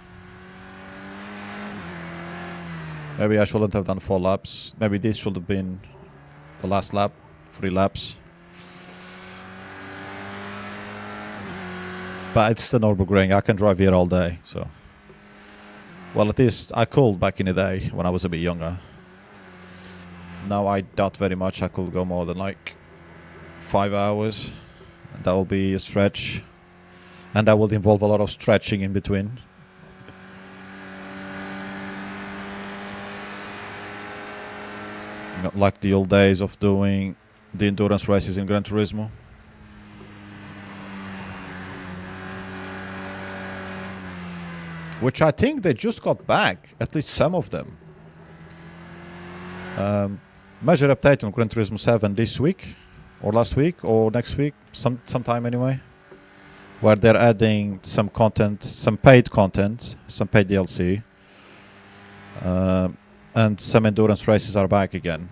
S1: Maybe I shouldn't have done 4 laps. Maybe this should have been the last lap, 3 laps. But it's the Nürburgring. I can drive here all day, so. Well, at least I could back in the day when I was a bit younger. Now I doubt very much I could go more than like 5 hours. That will be a stretch. And that will involve a lot of stretching in between. Not like the old days of doing the endurance races in Gran Turismo. Which I think they just got back, at least some of them. Major update on Gran Turismo 7 this week, or last week, or next week, sometime anyway. Where they're adding some content, some paid content, some paid DLC. And some endurance races are back again.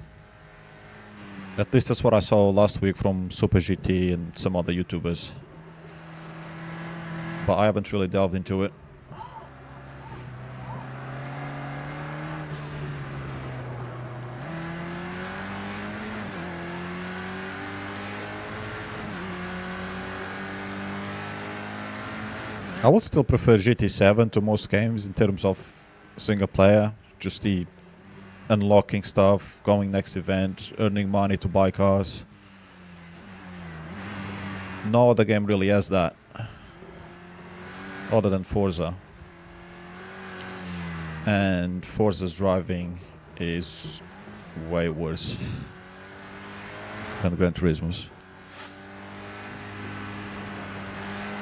S1: At least that's what I saw last week from Super GT and some other YouTubers. But I haven't really delved into it. I would still prefer GT7 to most games in terms of single player. Just the unlocking stuff, going next event, earning money to buy cars. No other game really has that, other than Forza. And Forza's driving is way worse than Gran Turismo's.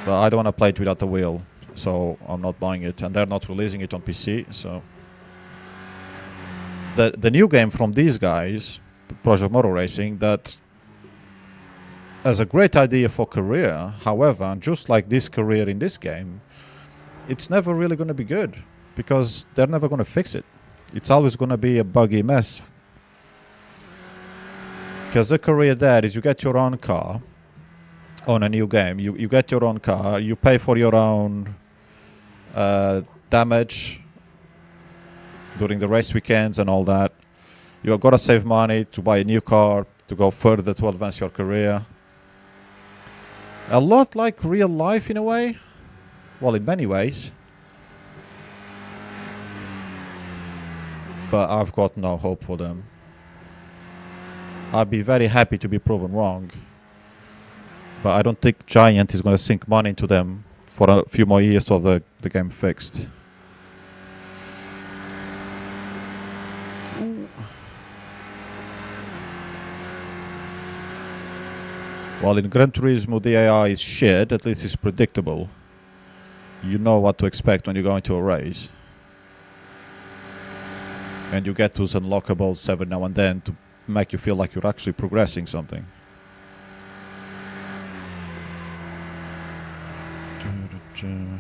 S1: But I don't want to play it without the wheel, so I'm not buying it. And they're not releasing it on PC, so... The new game from these guys, Project Motor Racing, that has a great idea for career. However, just like this career in this game, it's never really going to be good, because they're never going to fix it. It's always going to be a buggy mess. Because the career there is you get your own car on a new game. You get your own car, you pay for your own damage during the race weekends and all that. You've got to save money to buy a new car, to go further, to advance your career. A lot like real life in a way. Well, in many ways. But I've got no hope for them. I'd be very happy to be proven wrong. But I don't think Giant is going to sink money into them for a few more years to have the game fixed. While in Gran Turismo the AI is shit, at least it's predictable. You know what to expect when you go into a race. And you get those unlockables every now and then to make you feel like you're actually progressing something. And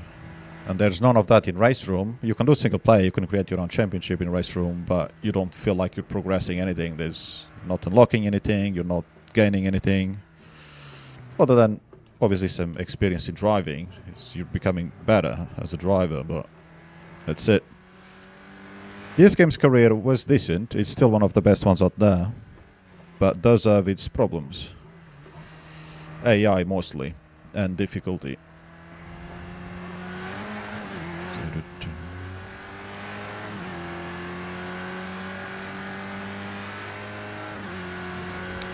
S1: there's none of that in Race Room. You can do single player, you can create your own championship in Race Room, but you don't feel like you're progressing anything. There's not unlocking anything, you're not gaining anything. Other than, obviously, some experience in driving. You're becoming better as a driver, but that's it. This game's career was decent. It's still one of the best ones out there, but does have its problems. AI mostly, and difficulty.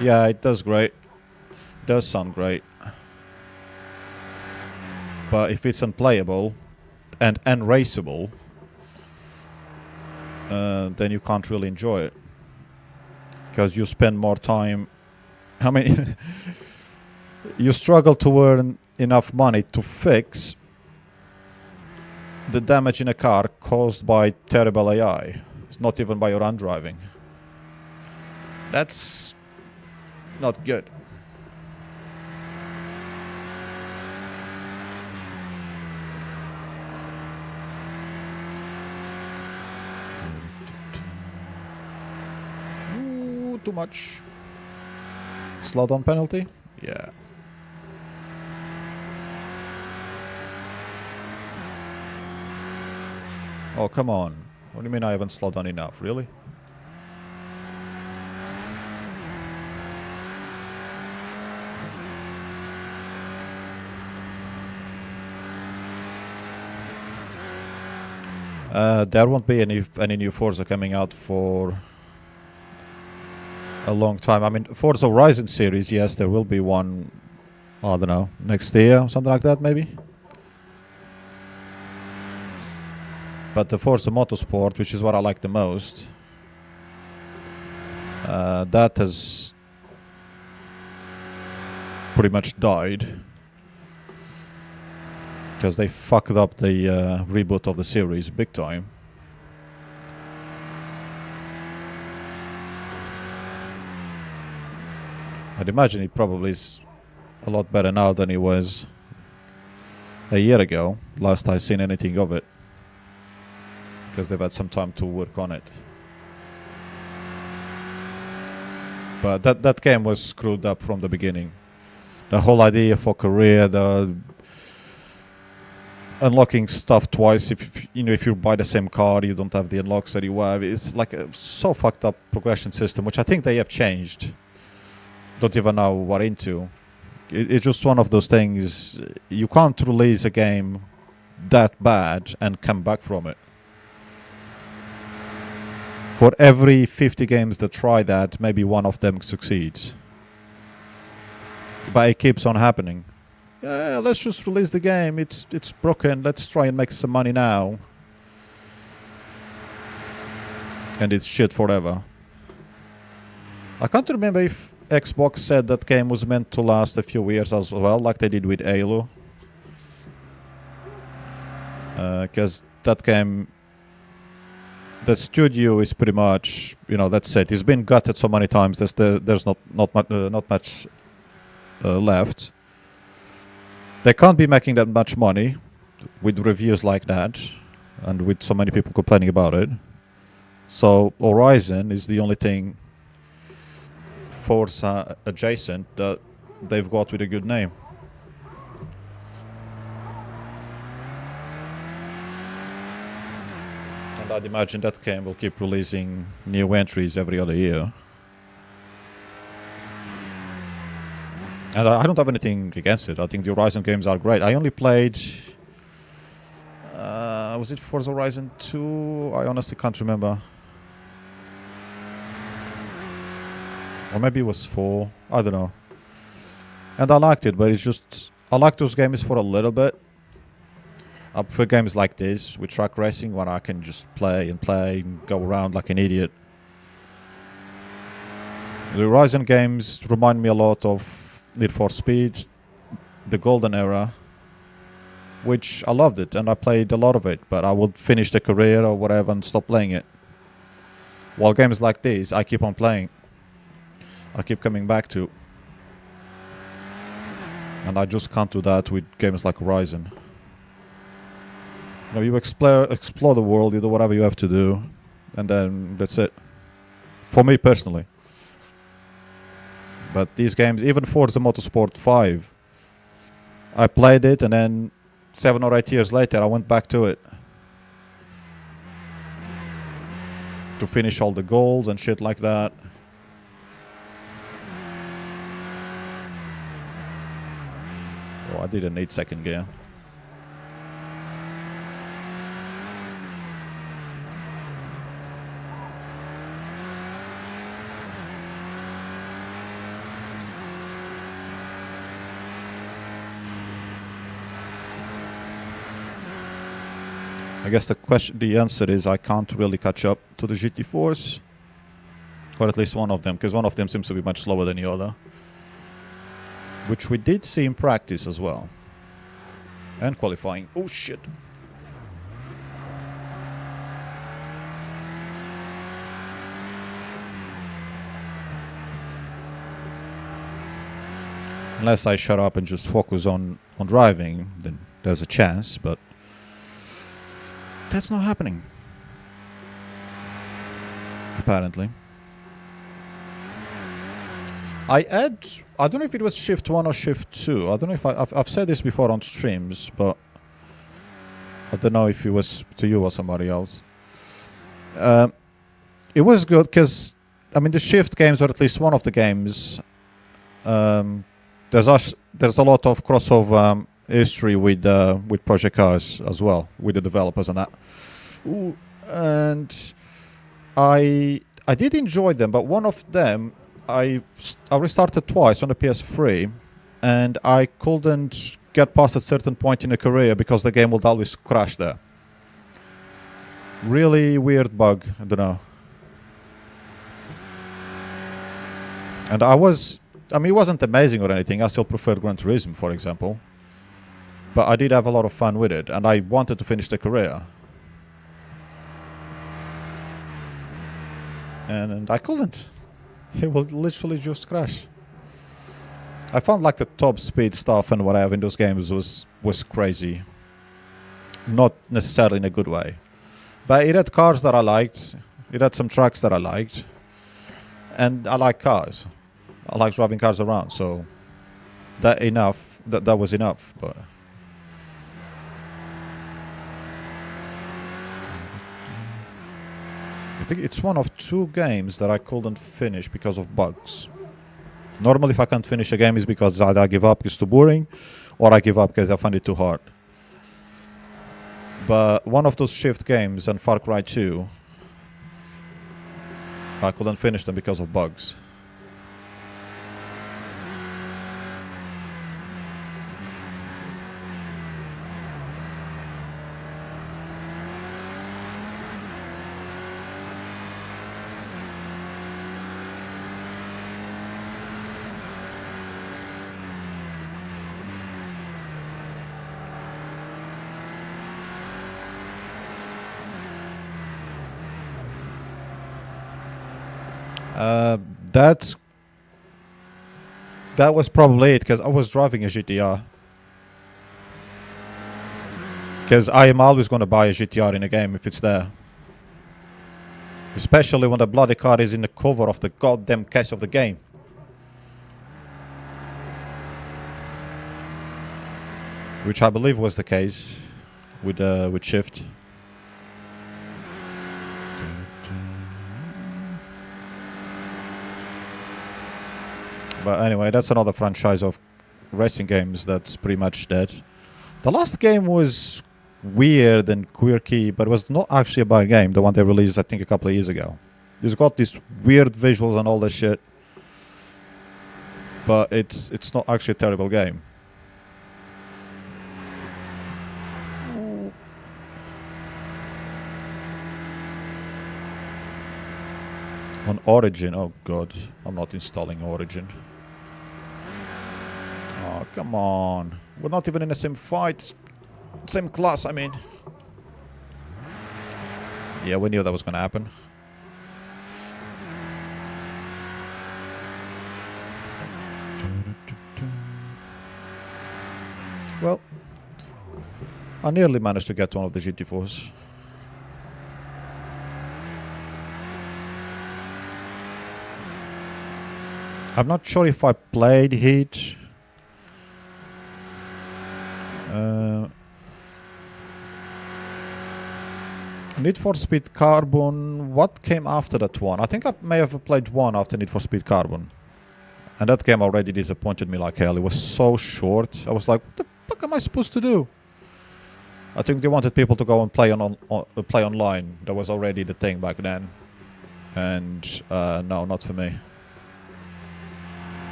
S1: Yeah, it does great. It does sound great. But if it's unplayable and unraceable, then you can't really enjoy it. Because you spend more time... I mean, you struggle to earn enough money to fix the damage in a car caused by terrible AI. It's not even by your own driving. That's not good. Ooh, too much. Slow down penalty? Yeah. Oh, come on. What do you mean I haven't slowed down enough? Really? There won't be any new Forza coming out for a long time. I mean, Forza Horizon series, yes, there will be one, I don't know, next year, something like that, maybe? But the Forza Motorsport, which is what I like the most, that has pretty much died. Because they fucked up the reboot of the series big time. I'd imagine it probably is a lot better now than it was a year ago, last I seen anything of it. Because they've had some time to work on it. But that game was screwed up from the beginning. The whole idea for career, the unlocking stuff twice, if you buy the same car, you don't have the unlocks that you have. It's like a so fucked up progression system, which I think they have changed. Don't even know what into. It's just one of those things. You can't release a game that bad and come back from it. For every 50 games that try that, maybe one of them succeeds. But it keeps on happening. Yeah, let's just release the game. It's broken. Let's try and make some money now. And it's shit forever. I can't remember if Xbox said that game was meant to last a few years as well, like they did with Halo. Because that game, the studio is pretty much, you know, that's it. It's been gutted so many times. There's not much left. They can't be making that much money with reviews like that, and with so many people complaining about it. So Horizon is the only thing Forza adjacent that they've got with a good name. And I'd imagine that game will keep releasing new entries every other year. And I don't have anything against it. I think the Horizon games are great. I only played... was it Forza Horizon 2? I honestly can't remember. Or maybe it was 4. I don't know. And I liked it, but it's just... I like those games for a little bit. I prefer games like this, with track racing, where I can just play and go around like an idiot. The Horizon games remind me a lot of Need for Speed, the golden era, which I loved it and I played a lot of it, but I would finish the career or whatever and stop playing it. While games like this, I keep on playing. I keep coming back to. And I just can't do that with games like Horizon. You know, you explore the world, you do whatever you have to do, and then that's it. For me personally. But these games, even Forza Motorsport 5, I played it and then 7 or 8 years later I went back to it. To finish all the goals and shit like that. Oh, I didn't need second gear. I guess the answer is I can't really catch up to the GT4s. Or at least one of them, because one of them seems to be much slower than the other. Which we did see in practice as well. And qualifying. Oh shit. Unless I shut up and just focus on driving, then there's a chance, but that's not happening. Apparently. I don't know if it was shift 1 or shift 2. I don't know if I've said this before on streams, but I don't know if it was to you or somebody else. It was good because, I mean, the shift games, or at least one of the games, there's a lot of crossover history with Project Cars as well, with the developers and that. Ooh, and I did enjoy them, but one of them I restarted twice on the PS3, and I couldn't get past a certain point in the career because the game would always crash there. Really weird bug, I don't know. And I mean, it wasn't amazing or anything. I still preferred Gran Turismo, for example. But I did have a lot of fun with it, and I wanted to finish the career. And I couldn't. It will literally just crash. I found like the top speed stuff and whatever in those games was crazy. Not necessarily in a good way. But it had cars that I liked. It had some tracks that I liked. And I like cars. I like driving cars around, so that was enough. But I think it's one of 2 games that I couldn't finish because of bugs. Normally if I can't finish a game it's because either I give up, it's too boring, or I give up because I find it too hard. But one of those shift games and Far Cry 2, I couldn't finish them because of bugs. That was probably it, because I was driving a GTR. Because I am always going to buy a GTR in a game if it's there. Especially when the bloody car is in the cover of the goddamn case of the game. Which I believe was the case with Shift. But anyway, that's another franchise of racing games that's pretty much dead. The last game was weird and quirky, but it was not actually a bad game. The one they released, I think, a couple of years ago. It's got these weird visuals and all that shit, but it's not actually a terrible game. On Origin, oh god, I'm not installing Origin. Oh, come on. We're not even in the same fight. Same class, I mean. Yeah, we knew that was gonna happen. Well, I nearly managed to get one of the GT4s. I'm not sure if I played Heat. Need for Speed Carbon, what came after that one? I think I may have played one after Need for Speed Carbon. And that game already disappointed me like hell. It was so short. I was like, what the fuck am I supposed to do? I think they wanted people to go and play play online. That was already the thing back then. And no, not for me.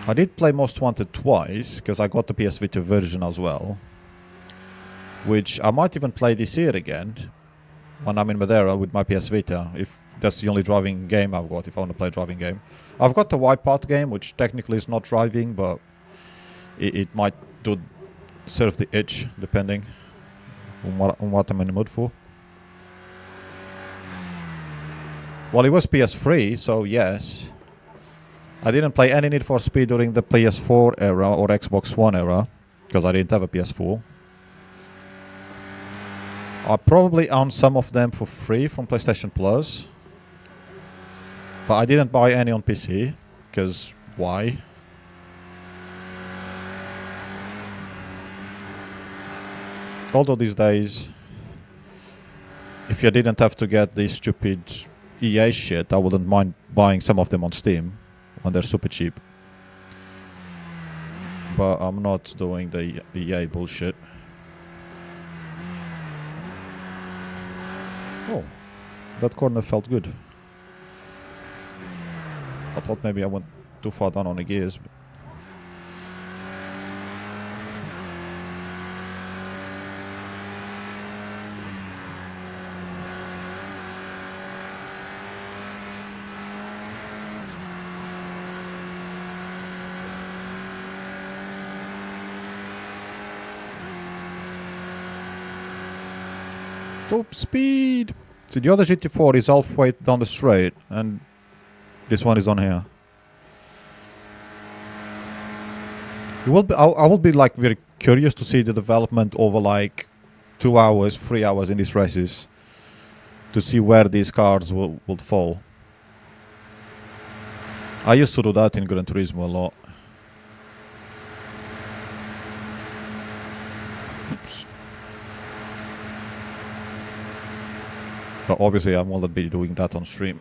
S1: I did play Most Wanted twice, because I got the PS Vita version as well. Which I might even play this year again, when I'm in Madeira with my PS Vita, if that's the only driving game I've got, if I want to play a driving game. I've got the Wipeout game, which technically is not driving, but it might serve the itch, depending on what I'm in the mood for. Well, it was PS3, so yes. I didn't play any Need for Speed during the PS4 era or Xbox One era, because I didn't have a PS4. I probably owned some of them for free from PlayStation Plus. But I didn't buy any on PC, because why? Although these days, if you didn't have to get the stupid EA shit, I wouldn't mind buying some of them on Steam. When they're super cheap. But I'm not doing the EA bullshit. Oh, that corner felt good. I thought maybe I went too far down on the gears. Top speed! So the other GT4 is halfway down the straight, and this one is on here. It will be, I will be like very curious to see the development over like 2 hours, 3 hours in these races, to see where these cars will fall. I used to do that in Gran Turismo a lot. Oops. But obviously I won't be doing that on stream.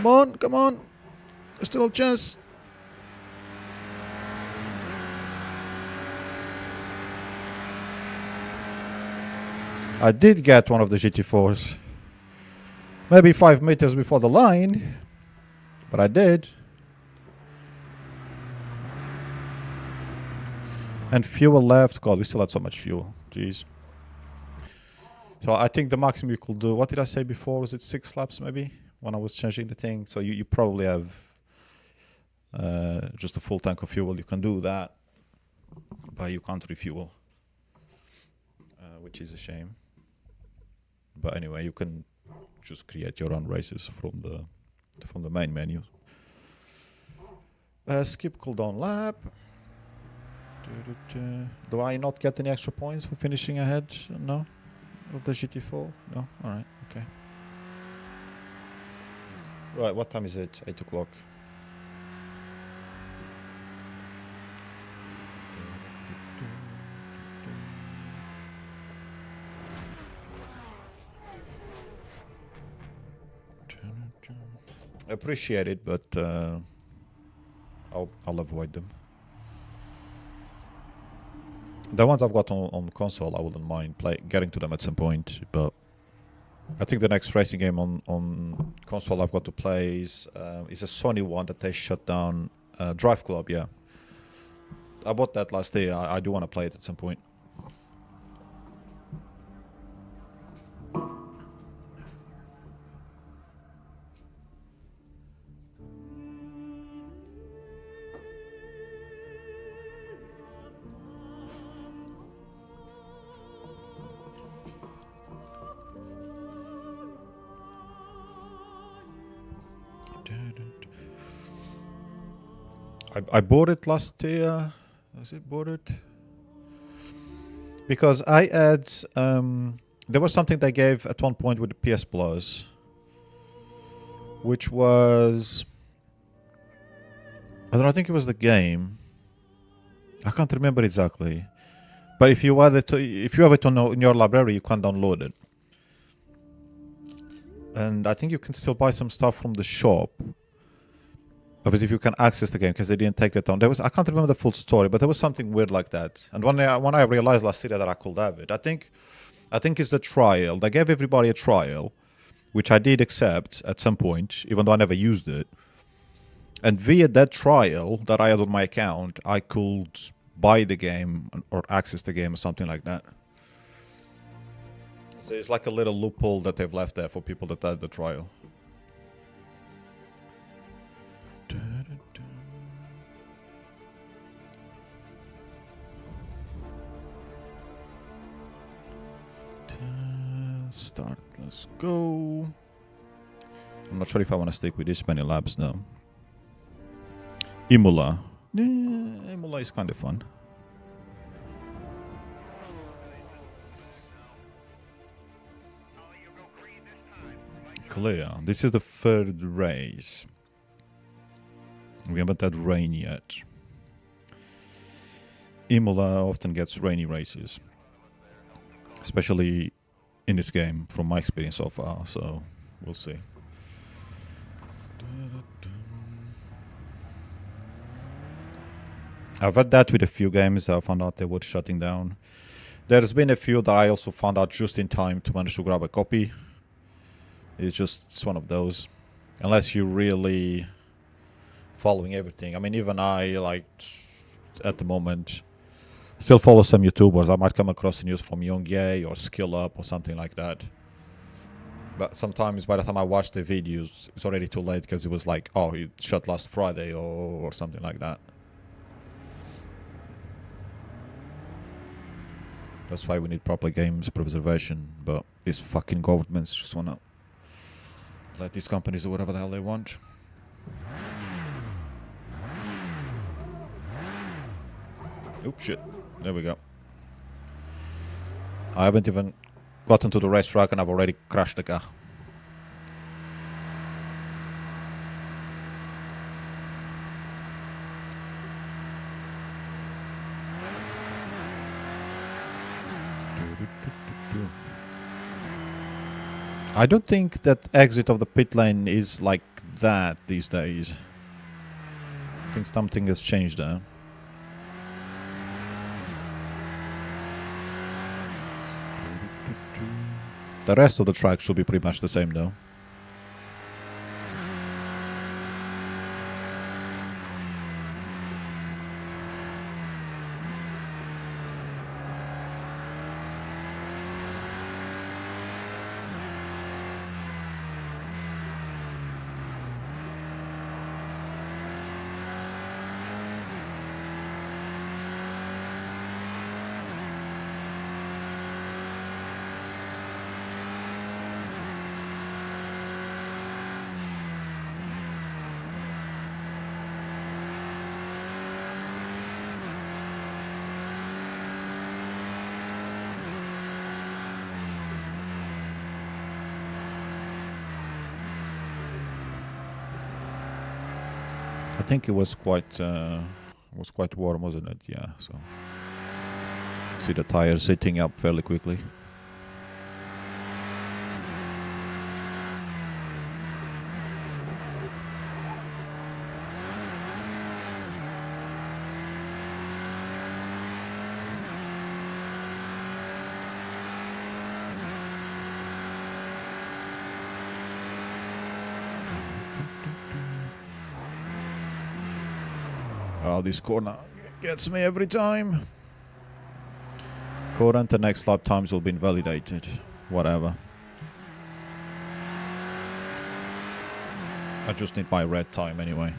S1: Come on, come on. There's still a chance. I did get one of the GT4s. Maybe 5 meters before the line. But I did. And fuel left. God, we still had so much fuel. Jeez. So I think the maximum you could do, what did I say before? Was it 6 laps maybe? When I was changing the thing. So you probably have just a full tank of fuel. You can do that. But you can't refuel. Which is a shame. But anyway, you can just create your own races from the main menu. Skip cooldown lap. Do I not get any extra points for finishing ahead? No? Of the GT4? No? Alright, okay. Right, what time is it? 8 o'clock. Appreciate it, but I'll avoid them. The ones I've got on console, I wouldn't mind getting to them at some point, but I think the next racing game on console I've got to play is a Sony one that they shut down, Drive Club, yeah. I bought that last year. I do want to play it at some point. I bought it last year. Was it bought it? Because I had there was something they gave at one point with the PS Plus, which was I think it was the game. I can't remember exactly. But if you have it in your library, you can download it. And I think you can still buy some stuff from the shop. Obviously, if you can access the game, because they didn't take that down. I can't remember the full story, but there was something weird like that. And when I realized last year that I could have it, I think it's the trial. They gave everybody a trial, which I did accept at some point, even though I never used it. And via that trial that I had on my account, I could buy the game or access the game or something like that. So it's like a little loophole that they've left there for people that had the trial. Start, let's go. I'm not sure if I want to stick with this many laps now. Imola. Imola is kind of fun. Clear. This is the third race. We haven't had rain yet. Imola often gets rainy races. Especially in this game, from my experience so far, so we'll see. I've had that with a few games. I found out they were shutting down. There's been a few that I also found out just in time to manage to grab a copy. It's one of those. Unless you're really following everything. I mean, even I, like, at the moment, still follow some YouTubers. I might come across the news from Young Yay or Skill Up or something like that. But sometimes by the time I watch the videos, it's already too late because it was like, oh, it shut last Friday or something like that. That's why we need proper games preservation. But these fucking governments just want to let these companies do whatever the hell they want. Oops, shit. There we go. I haven't even gotten to the racetrack and I've already crashed the car. I don't think that exit of the pit lane is like that these days. I think something has changed there. The rest of the track should be pretty much the same though. I think it was quite warm, wasn't it? Yeah. So see the tires heating up fairly quickly. Oh, this corner gets me every time. Current and next lap times will be invalidated. Whatever. I just need my red time anyway.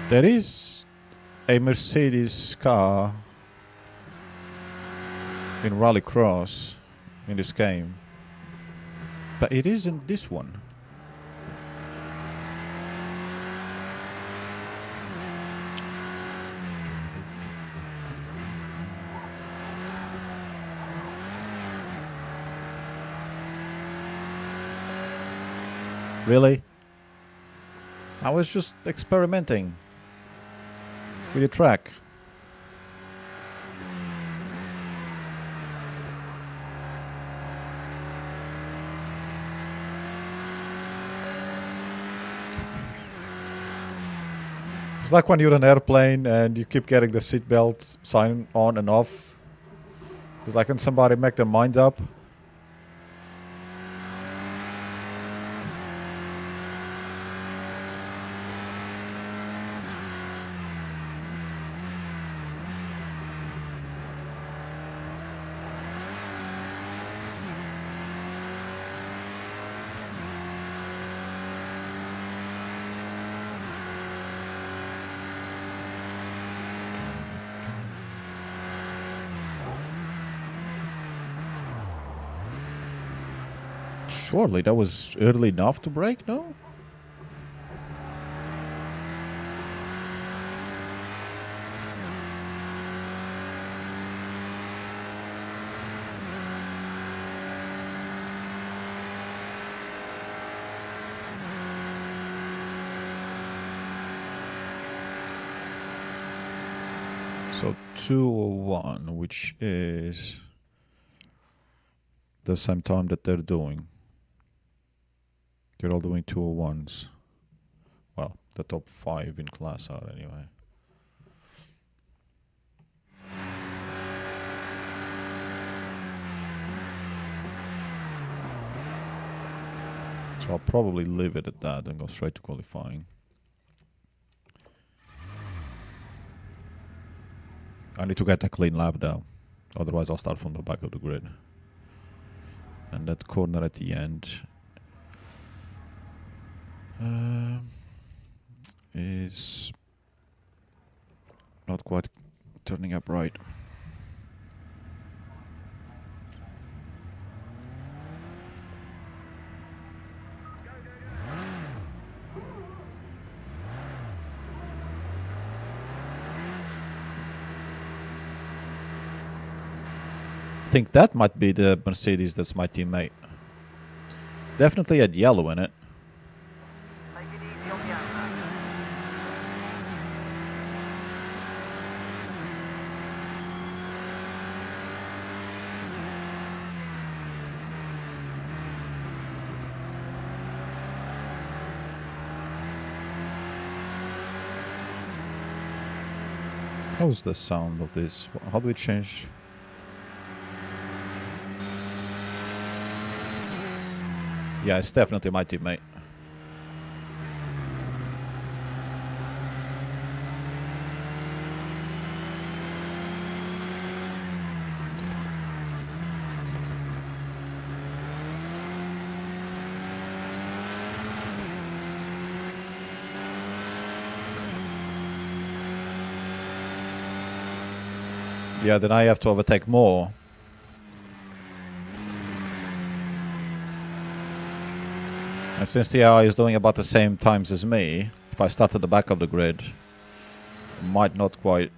S1: There is a Mercedes car in Rallycross in this game, but it isn't this one. Really? I was just experimenting with the track. It's like when you're in an airplane and you keep getting the seatbelt sign on and off. It's like when somebody make their mind up. Surely that was early enough to brake, no? So 2:01, which is the same time that they're doing. They're all doing 2:01s. Well, the top 5 in class are anyway. So I'll probably leave it at that and go straight to qualifying. I need to get a clean lap though, otherwise I'll start from the back of the grid. And that corner at the end is not quite turning up right. think that might be the Mercedes that's my teammate. Definitely had yellow in it.
S2: Take it easy on the outside.
S1: How's the sound of this? How do we change? Yeah, it's definitely my teammate. Yeah, then I have to overtake more. And since the AI is doing about the same times as me, if I start at the back of the grid, I might not quite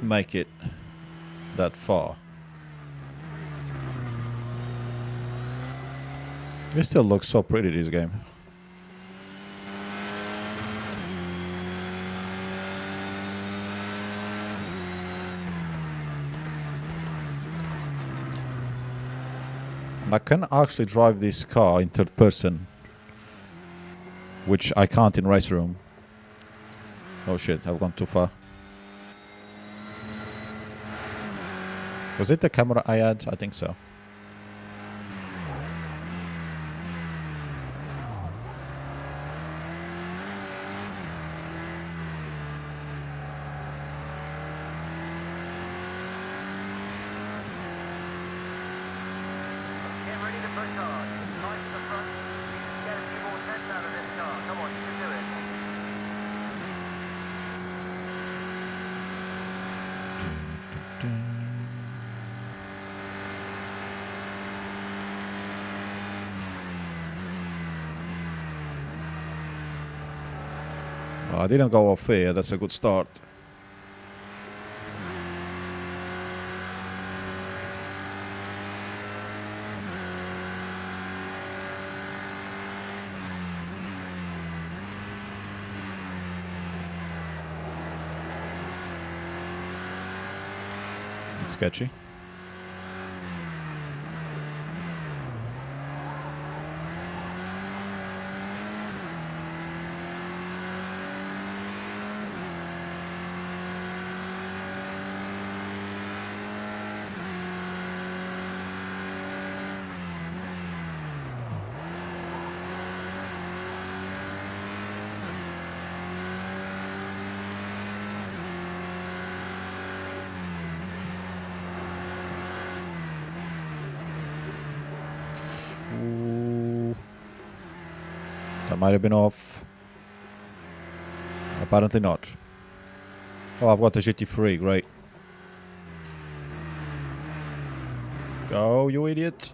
S1: make it that far. It still looks so pretty, this game. And I can actually drive this car in third person, which I can't in race room. Oh shit, I've gone too far. Was it the camera I had? I think so.
S2: Get ready to push hard. Right to the front. You can get a few more tenths out of this car. Come on, you can do it.
S1: Well, I didn't go off here, that's a good start. It's sketchy. Ooh. That might have been off. Apparently not. Oh, I've got the GT3, great. Go, you idiot.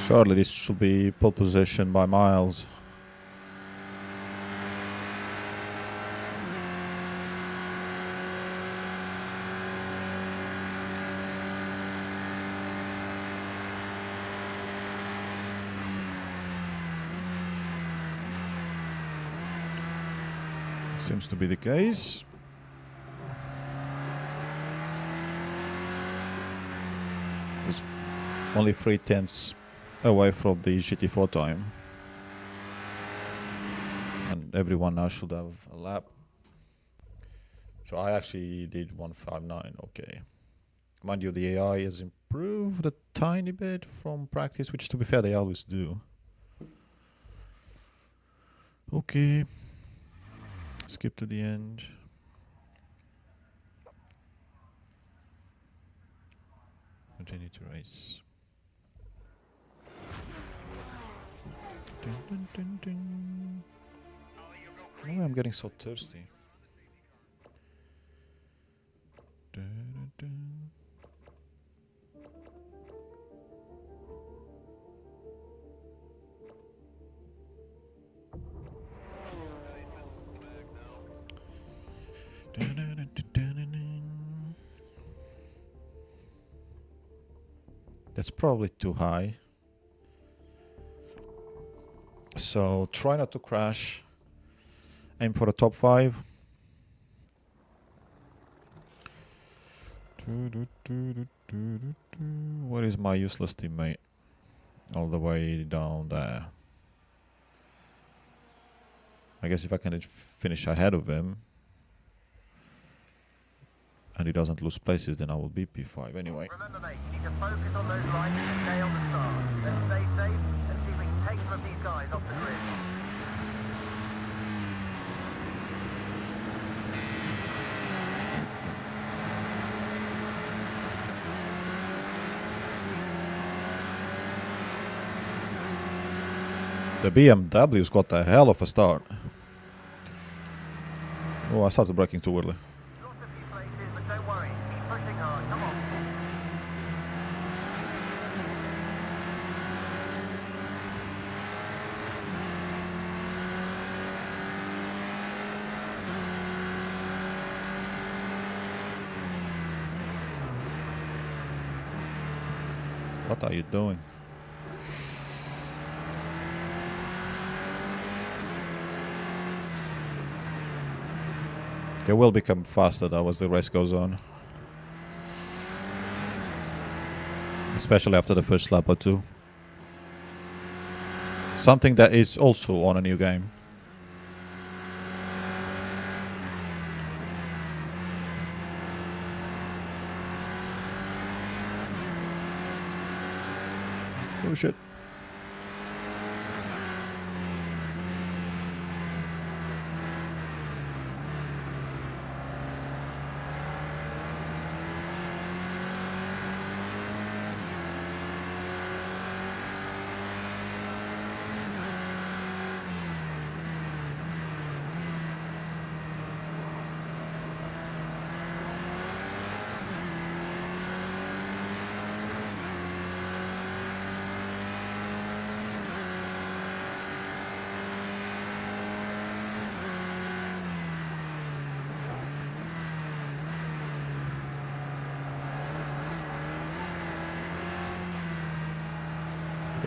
S1: Surely this should be pole position by miles. Seems to be the case. It's only 3/10 away from the GT4 time. And everyone now should have a lap. So I actually did 1:59, okay. Mind you, the AI has improved a tiny bit from practice, which to be fair, they always do. Okay. Skip to the end. Continue to race. dun, dun, dun. Why am I getting so thirsty? Dun, dun, dun. Dun, dun, dun, dun, dun, dun. That's probably too high. So try not to crash. Aim for the top 5. Where is my useless teammate? All the way down there. I guess if I can finish ahead of him and he doesn't lose places, then I will be P5 anyway.
S2: Remember, mate, you need to focus on those lights and stay on the start. Let's stay safe and see if we can take some of these guys off the grid.
S1: The BMW's got a hell of a start. Oh, I started braking too early.
S2: Lost a few places, but don't worry. Keep pushing hard. Come on.
S1: What are you doing? They will become faster though as the race goes on. Especially after the first lap or two. Something that is also on a new game. Oh shit.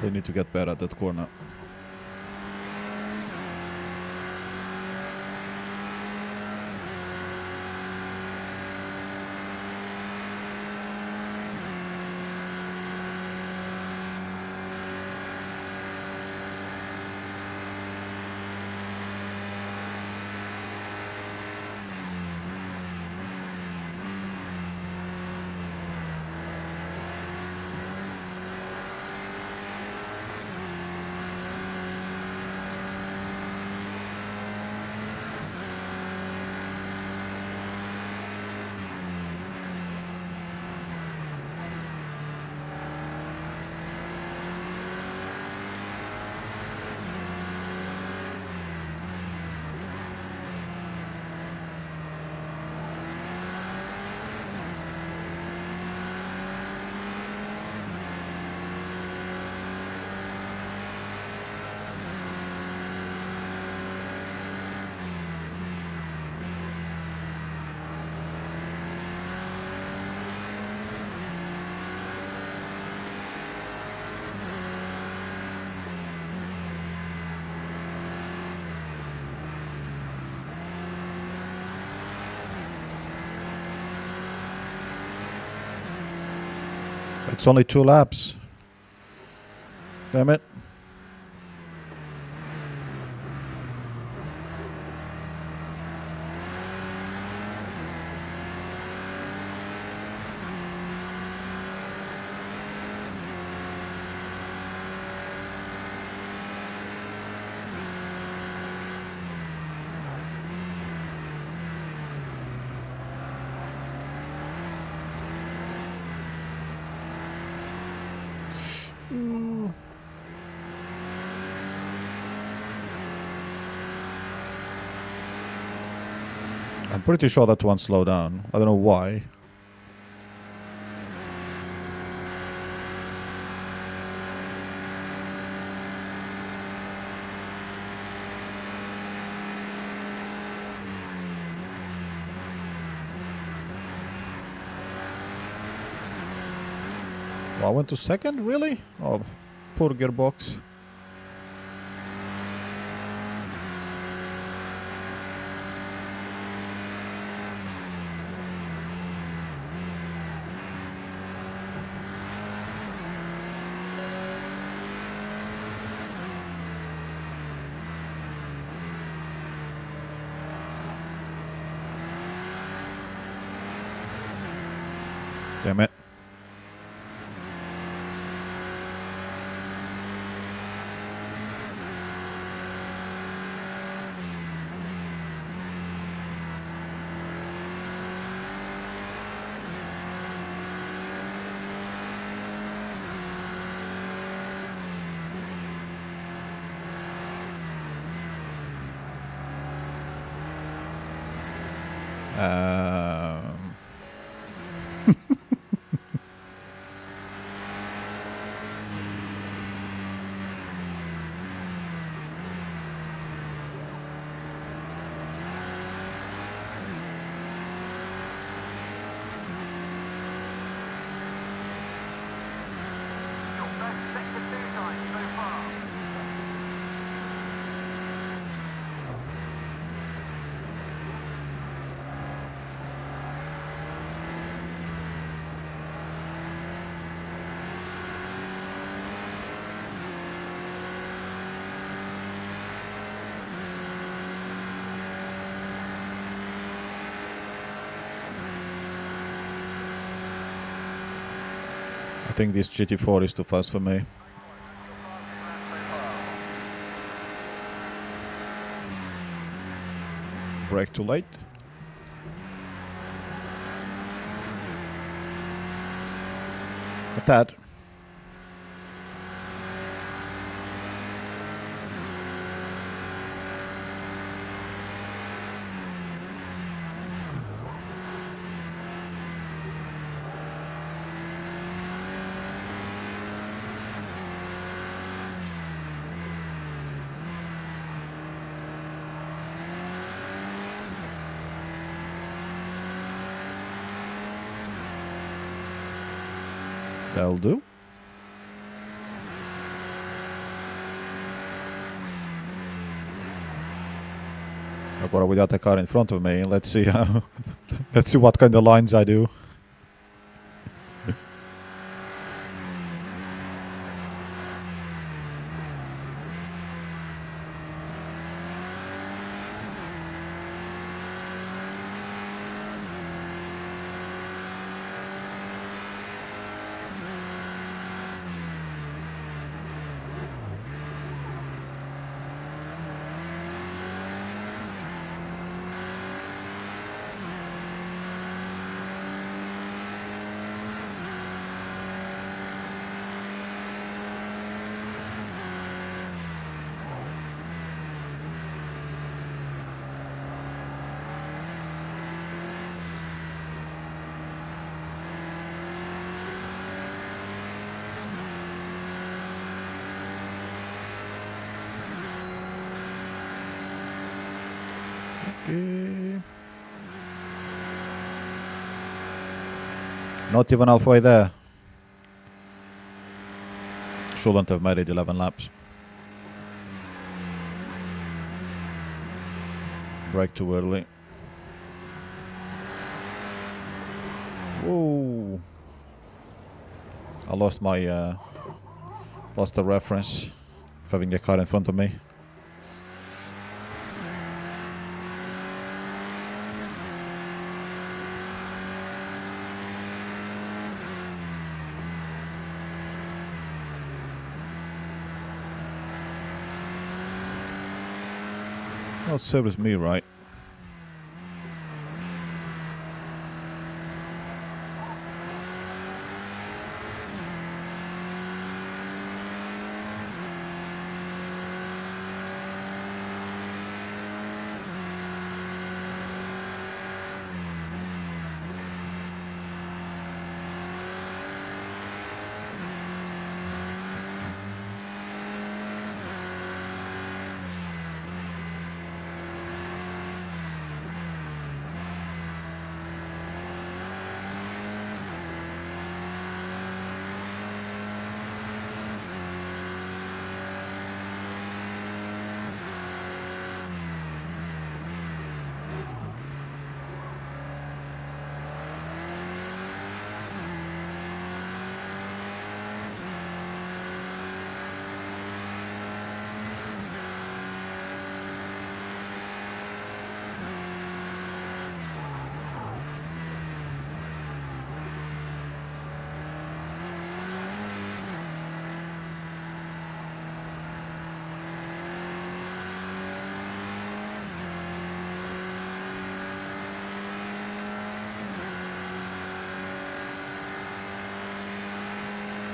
S1: They need to get better at that corner. It's only 2 laps. Damn it. I'm pretty sure that one slowed down. I don't know why. Oh, I went to second? Really? Oh, poor gearbox. Damn it. Um,
S2: Your best sector 2 time so far.
S1: I think this GT4 is too fast for me.
S2: Your fastest lap so far.
S1: Brake too late. A tad. That'll do. I got without a car in front of me. Let's see how. Let's see what kind of lines I do. Okay. Not even halfway there. Shouldn't have made it 11 laps. Brake too early. Whoa! I lost my lost the reference of having a car in front of me. Well, serves me right.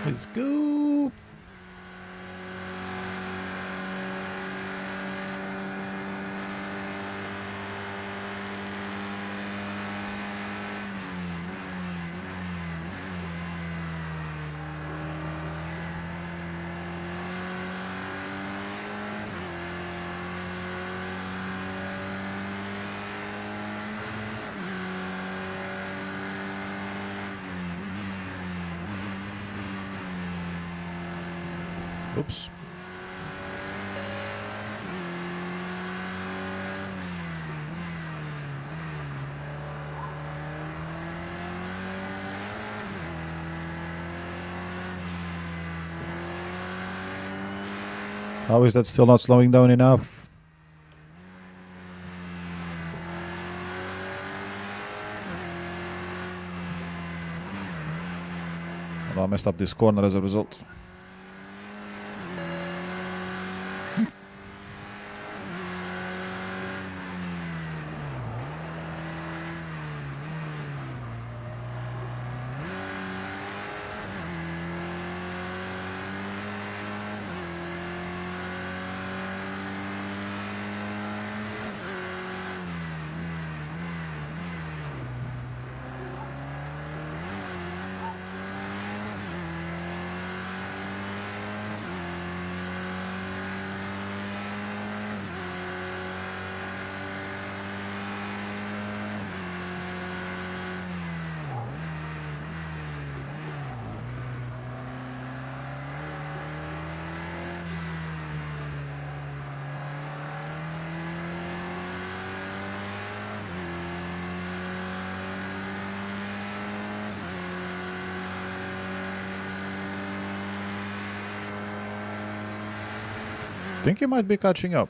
S1: Let's go. Oops. How is that still not slowing down enough? Well, I messed up this corner as a result. I think you might be catching up.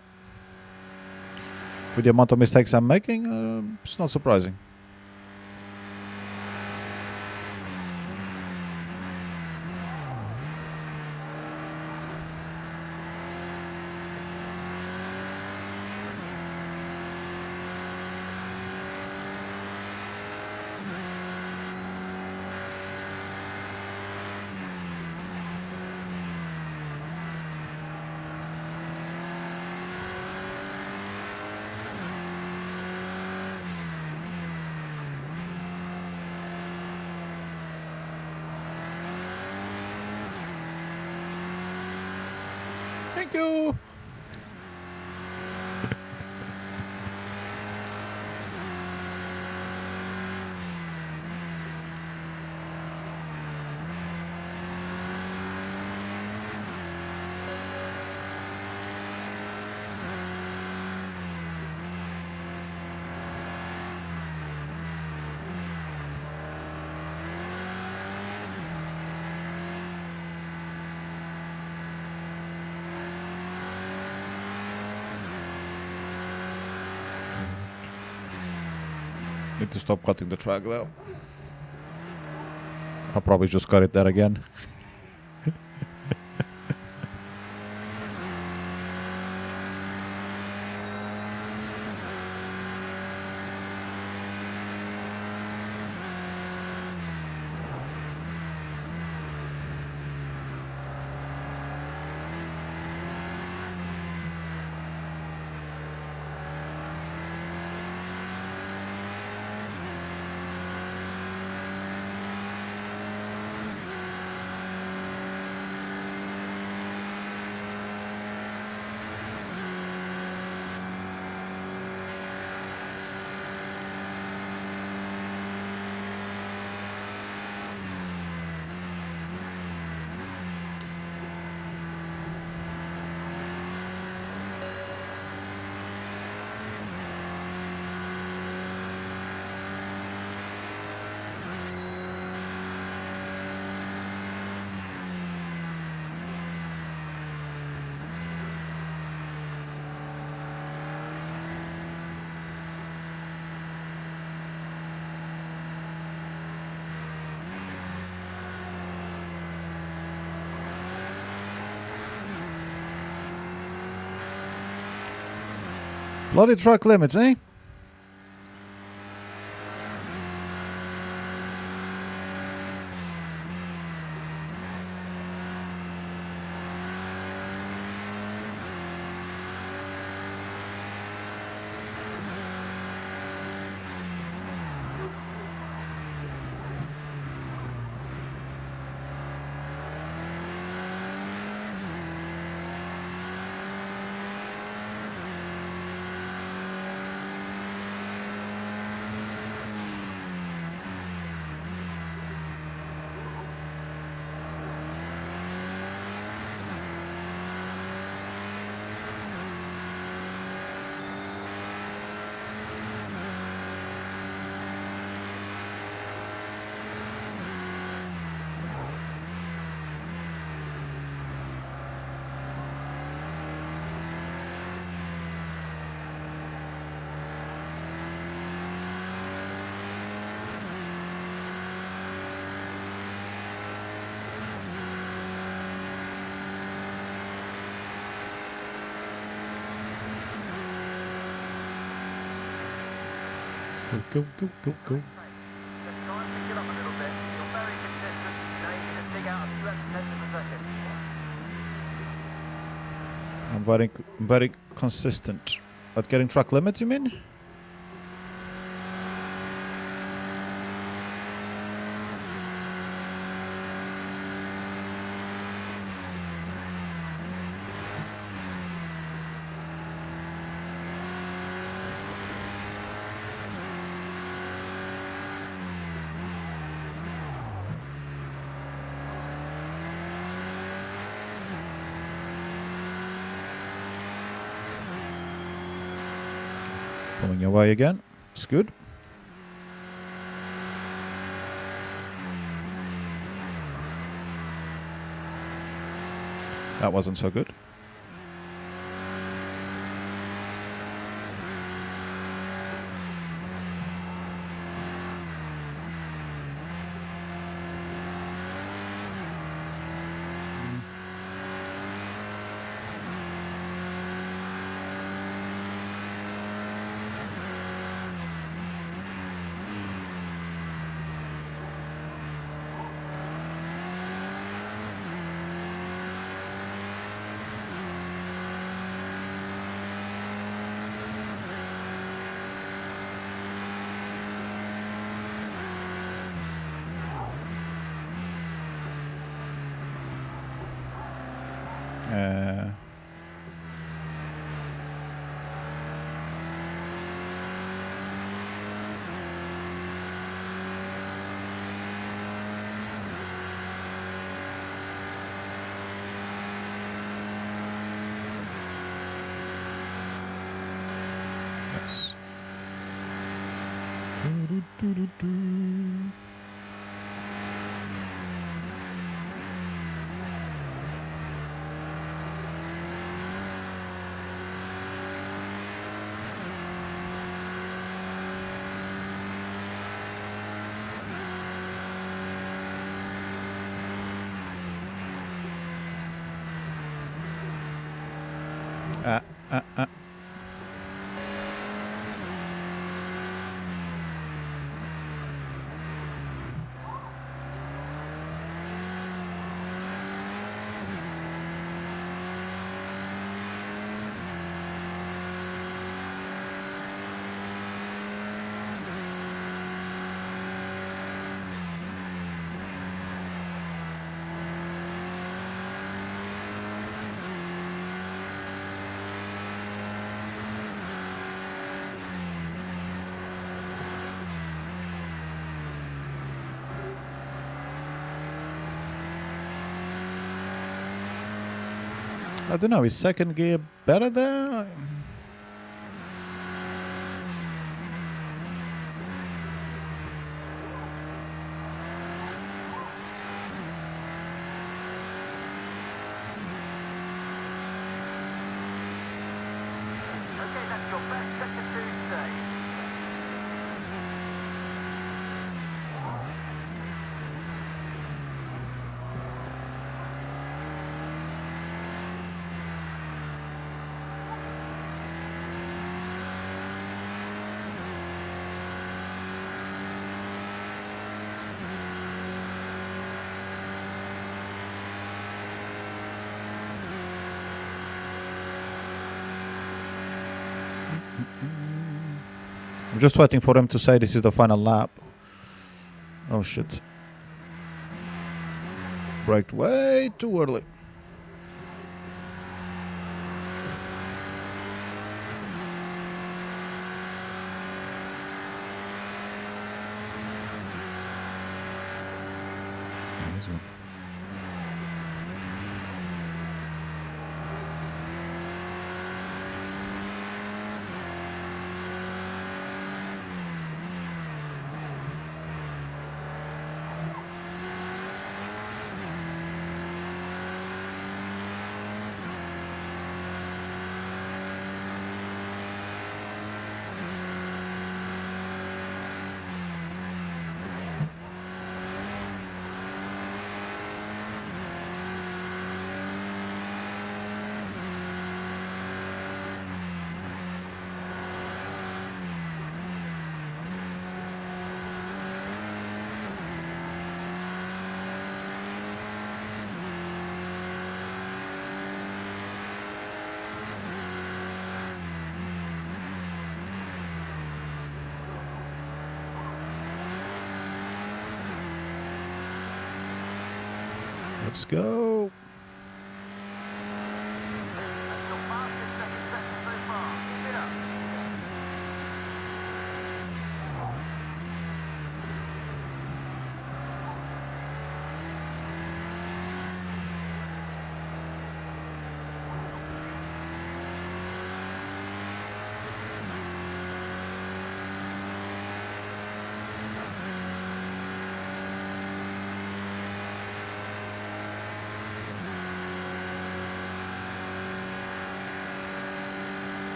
S1: With the amount of mistakes I'm making, it's not surprising. Thank you! Need to stop cutting the track though. I'll probably just cut it there again. Bloody track limits, eh? Go, go, go, go.
S2: Let's try and pick it up a little bit. You're very consistent. Now you can just dig out a few extra tenths of a second.
S1: I'm very consistent. At getting track limits, you mean? Coming your way again. It's good. That wasn't so good. Yes. Ah, ah, ah. I don't know, is second gear better there?
S2: Okay, that's your best sector 2 today.
S1: I'm just waiting for them to say this is the final lap. Oh shit. Braked way too early. Let's go.
S2: That's your fastest second session so far. Keep it up.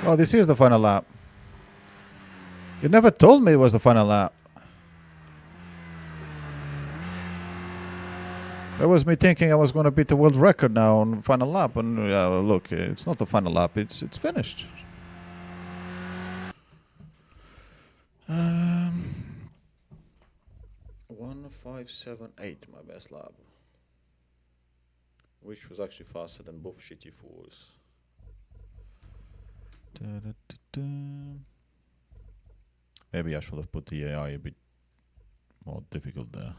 S1: Oh, this is the final lap. You never told me it was the final lap. That was me thinking I was going to beat the world record now on final lap, and look, it's not the final lap. It's finished. 1:5:78, my best lap, which was actually faster than both GT4s. Maybe I should have put the AI a bit more difficult there.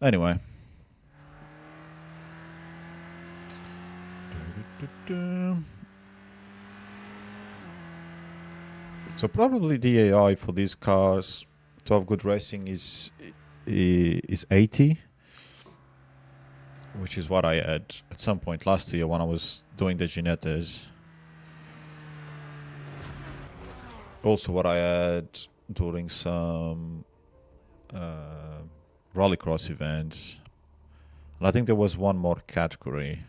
S1: Anyway. So probably the AI for these cars to have good racing is 80, which is what I had at some point last year when I was doing the Ginettes. Also what I had during some rallycross events. And I think there was one more category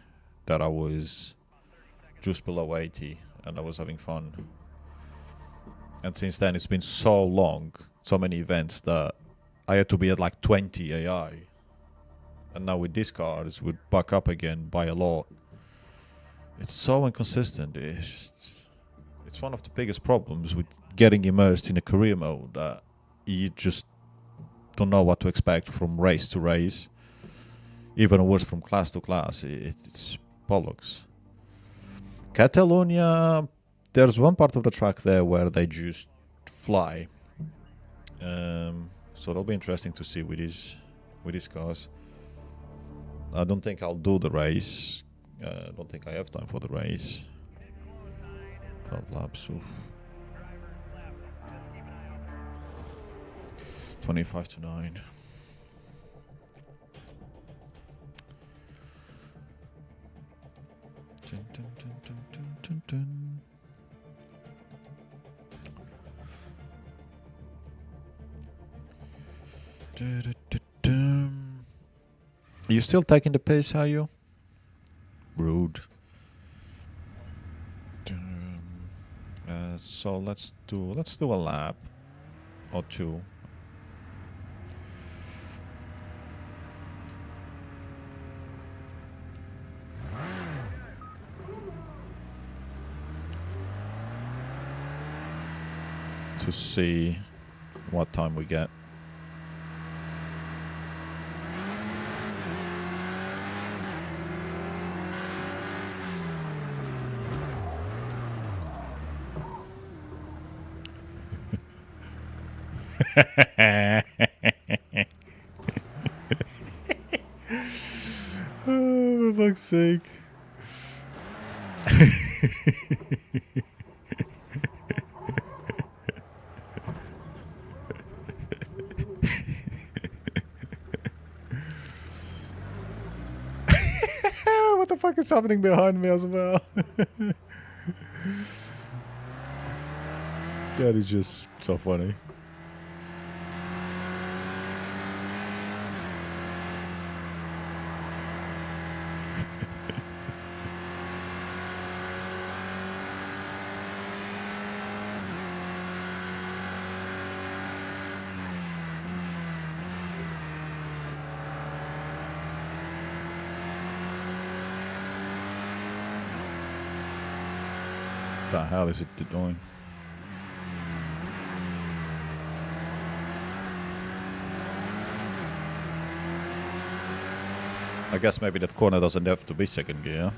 S1: that I was just below 80 and I was having fun. And since then it's been so long, so many events that I had to be at like 20 AI. And now with these cars, we'd back up again by a lot. It's so inconsistent. It's one of the biggest problems with getting immersed in a career mode that you just don't know what to expect from race to race. Even worse, from class to class. It's bollocks. Catalonia, there's one part of the track there where they just fly. So it'll be interesting to see with these cars. I don't think I'll do the race. I don't think I have time for the race. 12 laps. Oof. 25-9. Dun, dun, dun, dun, dun, dun, dun. Are you still taking the pace, are you? Rude. So let's do a lap or two. To see what time we get. Oh, for fuck's sake. What the fuck is happening behind me as well? That is just so funny. What the hell is it doing? I guess maybe that corner doesn't have to be second gear.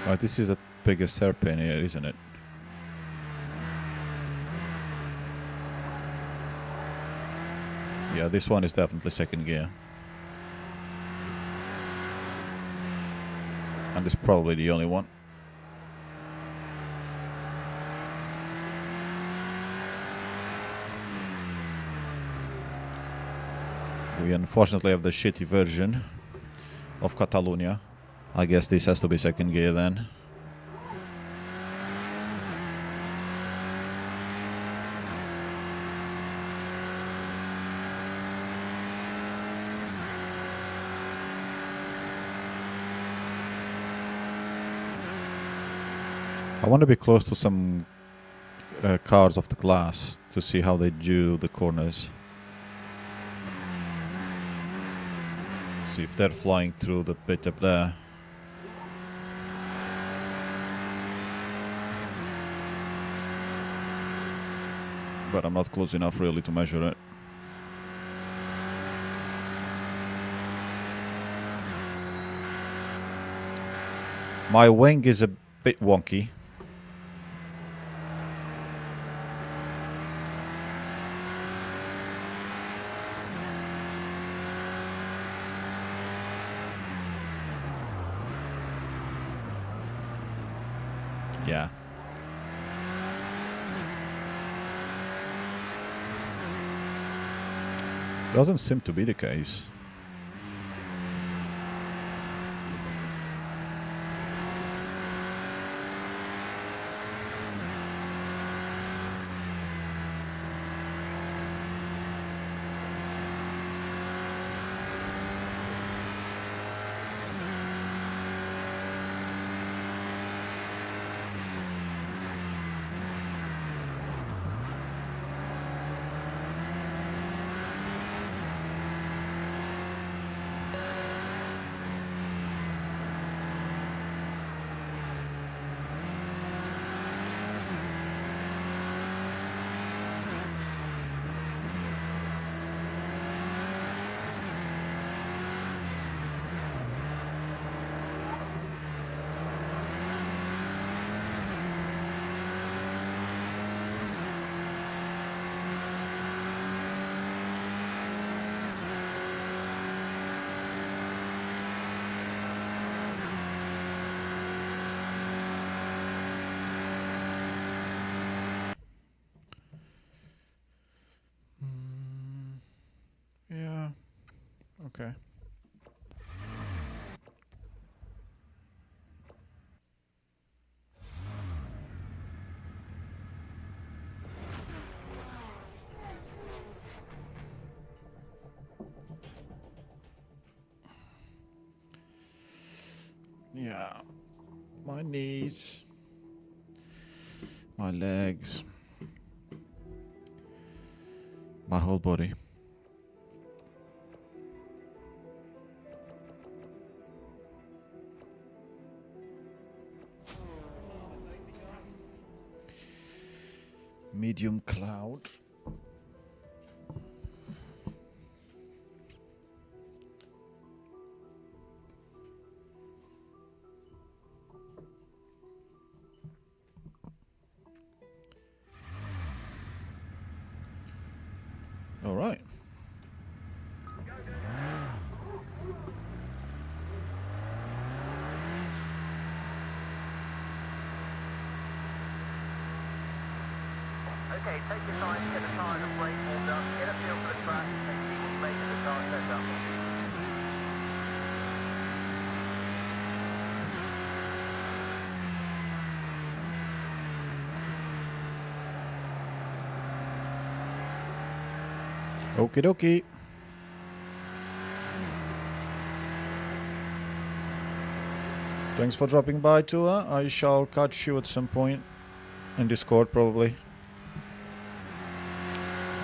S1: Right, this is the biggest hairpin here, isn't it? Yeah, this one is definitely second gear. And it's probably the only one. We unfortunately have the shitty version of Catalonia. I guess this has to be second gear then. I want to be close to some cars of the class to see how they do the corners. See if they're flying through the bit up there. But I'm not close enough really to measure it. My wing is a bit wonky. Yeah. Doesn't seem to be the case. Yeah. Okay. Yeah. My knees. My legs. My whole body. Medium cloud. All right.
S2: Okay, take your time to get the tyres and brake warmed up, get a feel for the track, and see what you make of the car setup.
S1: Okie dokie. Thanks for dropping by, Tua. I shall catch you at some point in Discord, probably.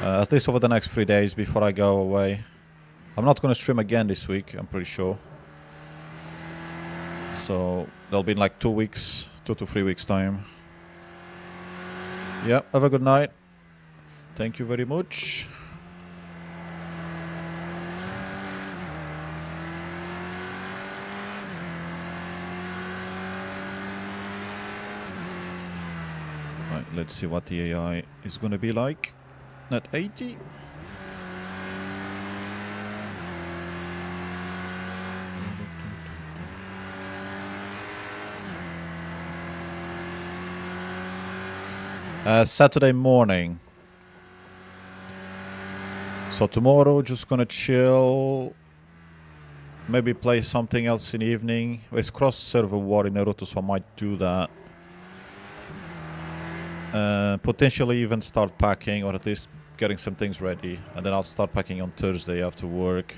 S1: At least over the next 3 days before I go away. I'm not going to stream again this week, I'm pretty sure. So that'll be in like 2 weeks, 2 to 3 weeks time. Yeah, have a good night. Thank you very much. Let's see what the AI is gonna be like at 80. Saturday morning. So tomorrow just gonna chill. Maybe play something else in the evening. It's cross server war in Naruto, so I might do that. Potentially even start packing, or at least getting some things ready, and then I'll start packing on Thursday after work.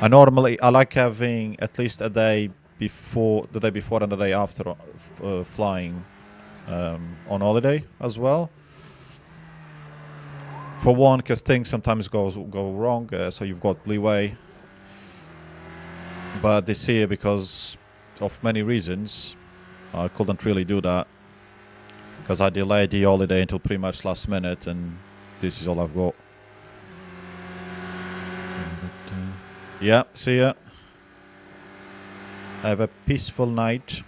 S1: I like having at least a day before, the day before and the day after flying on holiday as well. For one, because things sometimes go wrong, so you've got leeway. But this year, because of many reasons, I couldn't really do that. Because I delayed the holiday until pretty much last minute, and this is all I've got. Yeah, see ya. Have a peaceful night.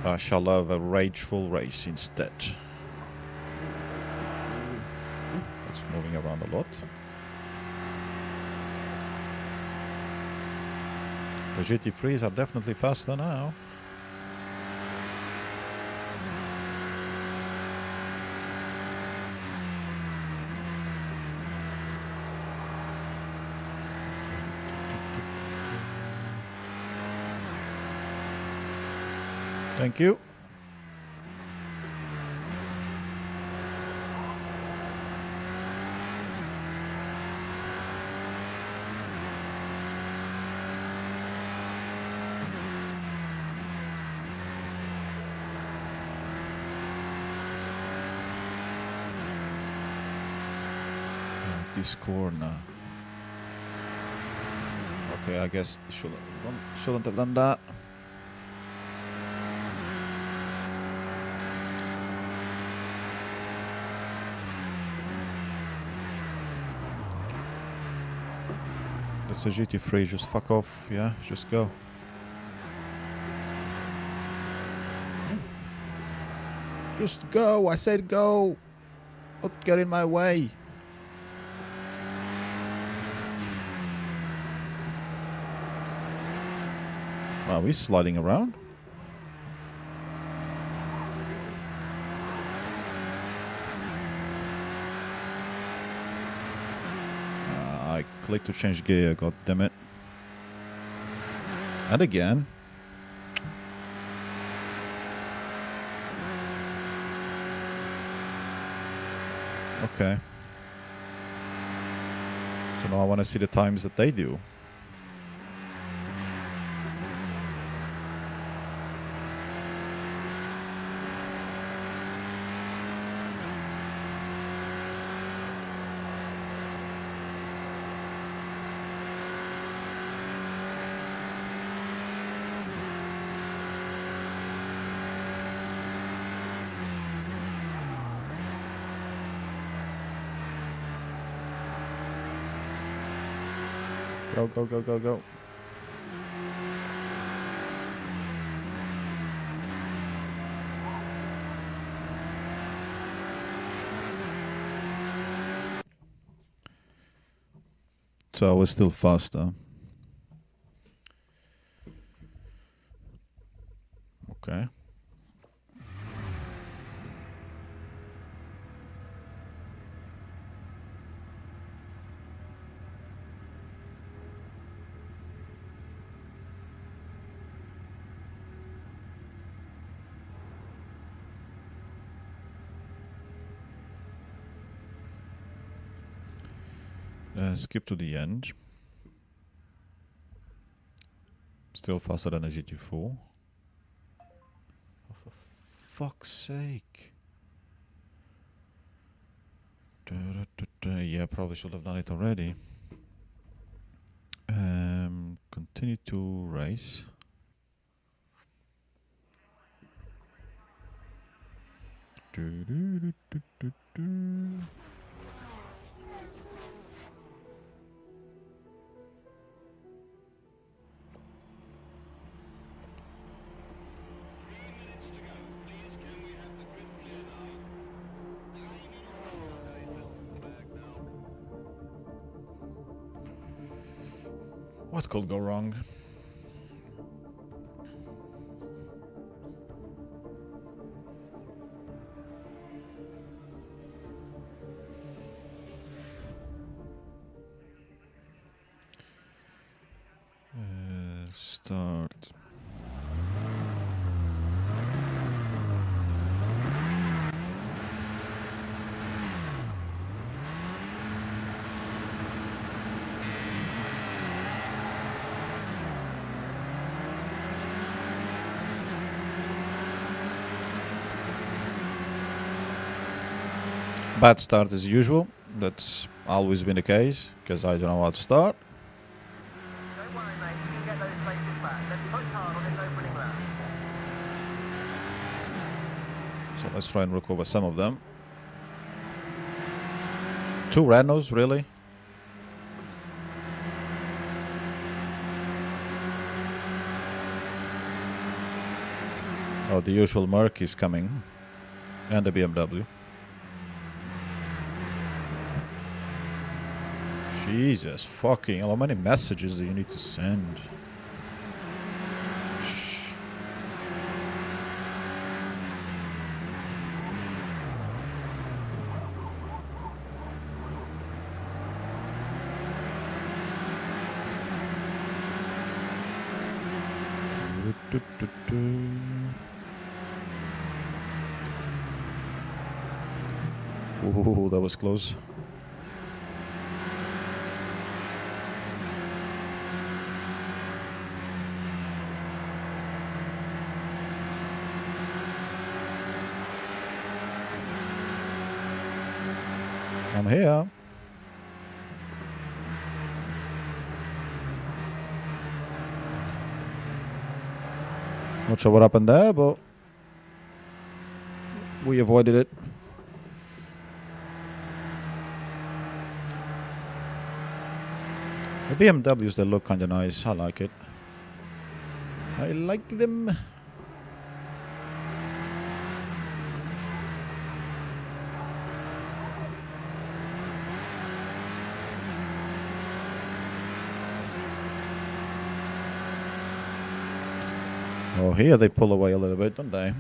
S1: I shall have a rageful race instead. It's moving around a lot. The GT3s are definitely faster now. Thank you. This corner. Okay, I guess shouldn't have done that. It's a GT3, just fuck off, yeah, just go. Just go, I said go! Don't get in my way. Wow, he's sliding around. I clicked to change gear, god damn it. And again. Okay. So now I want to see the times that they do. Go, go, go, go, go. So I was still faster. Okay. Skip to the end. Still faster than a GT4. Oh, for fuck's sake. Yeah, probably should have done it already. Continue to race. What could go wrong? Start. Bad start as usual. That's always been the case because I don't know how to start.
S2: Don't worry, mate. You can get those places back. Let's push hard on this opening lap.
S1: So let's try and recover some of them. 2 Renaults, really? Oh, the usual Merc is coming. And the BMW. Jesus fucking hell, how many messages do you need to send? Ooh, that was close. I'm here. Not sure what happened there, but we avoided it. The BMWs, they look kinda nice. I like it. I like them. Oh, here they pull away a little bit, don't they?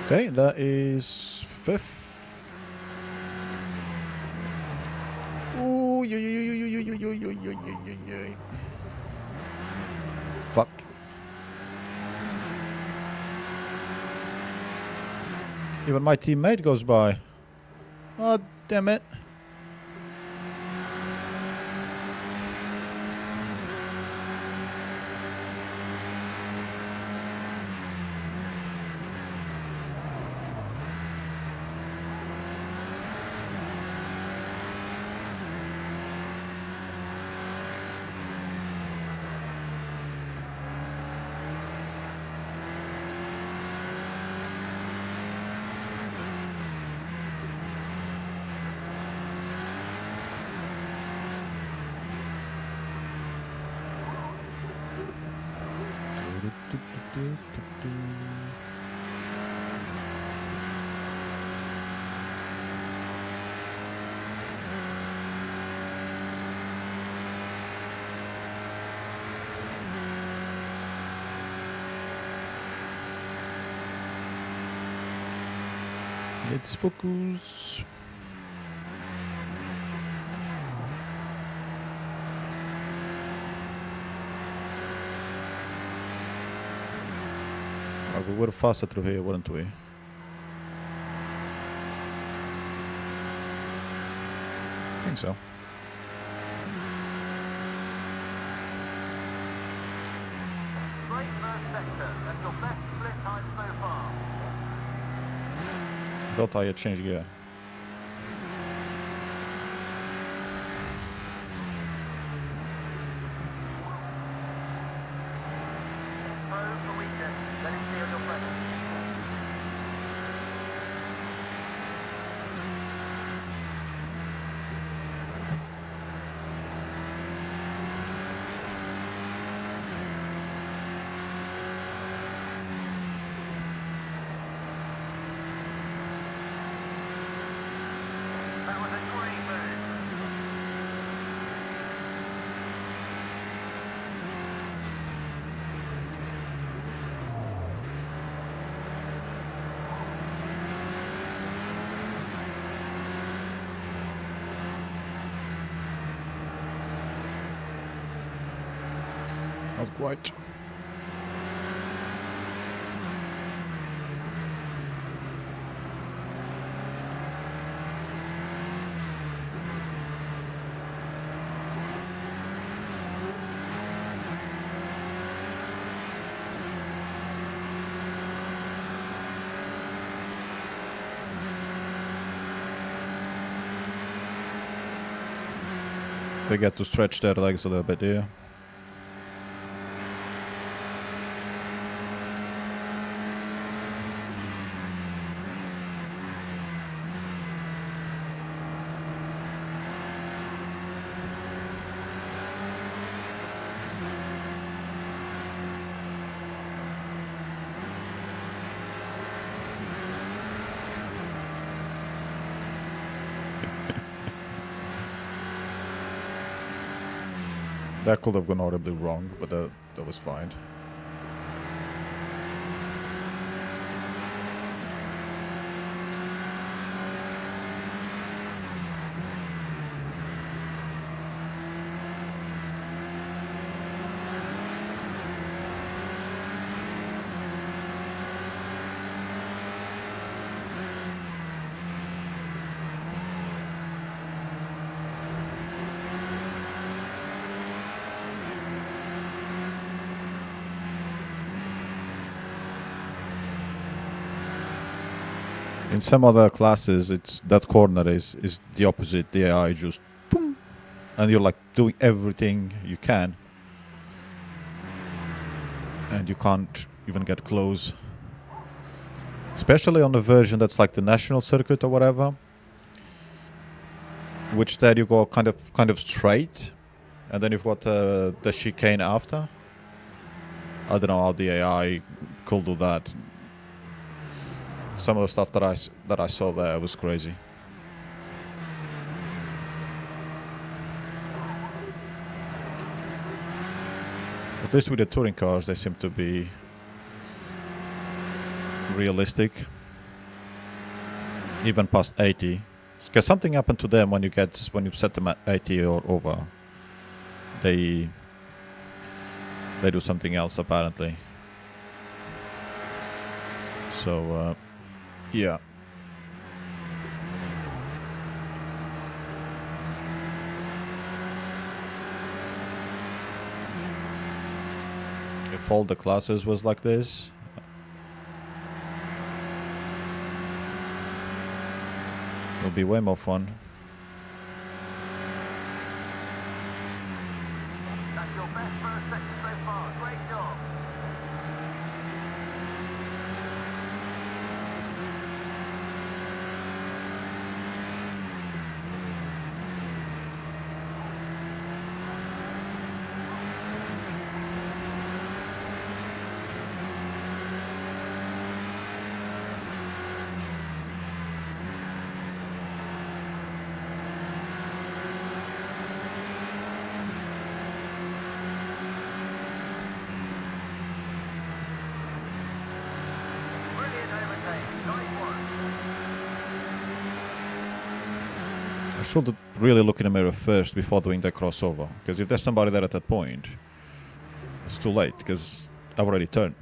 S1: Okay, that is 5th. Ooh, fuck. Even my teammate goes by. Oh, damn it. Let's focus. Well, we were faster through here, weren't we? I think so.
S2: Great first sector. That's your best split time so far.
S1: Thought I had changed gear.
S2: Home for weekend. Let him feel your presence. That was a great move.
S1: Not quite. They get to stretch their legs a little bit here. That could have gone horribly wrong, but that was fine. In some other classes, it's that corner is the opposite. The AI just boom, and you're like doing everything you can, and you can't even get close. Especially on the version that's like the national circuit or whatever, which there you go kind of straight, and then you've got the chicane after. I don't know how the AI could do that. Some of the stuff that I saw there was crazy. At least with the touring cars, they seem to be realistic, even past 80. Because something happened to them when you set them at 80 or over. They do something else apparently. So. Yeah. If all the classes was like this, it'll be way more fun.
S2: That's your best first sector so far. Great job.
S1: I should really look in the mirror first before doing the crossover, because if there's somebody there at that point, it's too late, because I've already turned.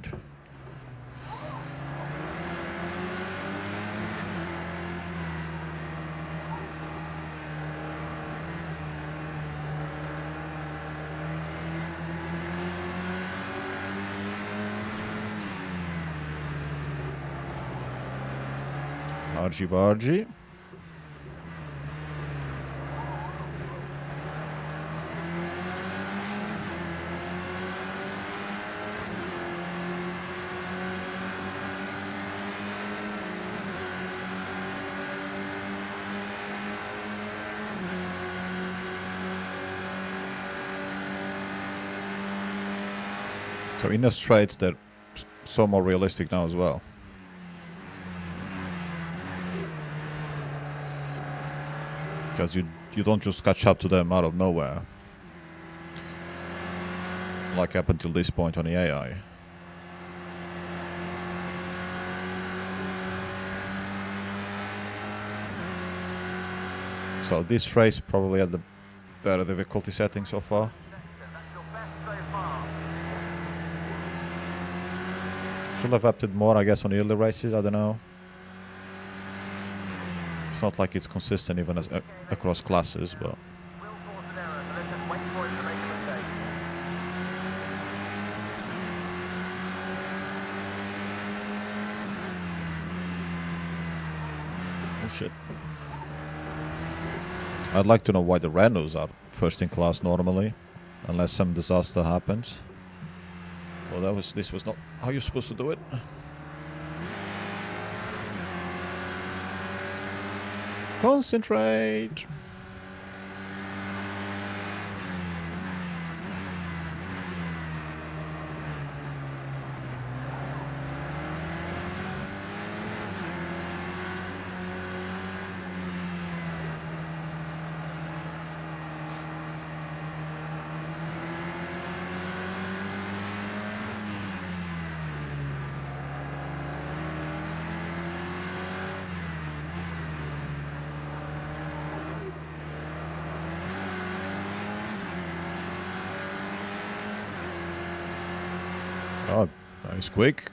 S1: Bargy, bargy. So in the straights, they're so more realistic now as well. Because you don't just catch up to them out of nowhere. Like up until this point on the AI. So this race probably had the better difficulty setting so far.
S2: That's your best so far.
S1: Should have opted more, I guess, on the early races. I don't know. It's not like it's consistent even as across classes, but
S2: Will force an error, so let's just wait for him to make a mistake.
S1: oh shit. I'd like to know why the Renaults are first in class normally, unless some disaster happens. Well, this was not how you're supposed to do it. Concentrate. Oh, nice quick.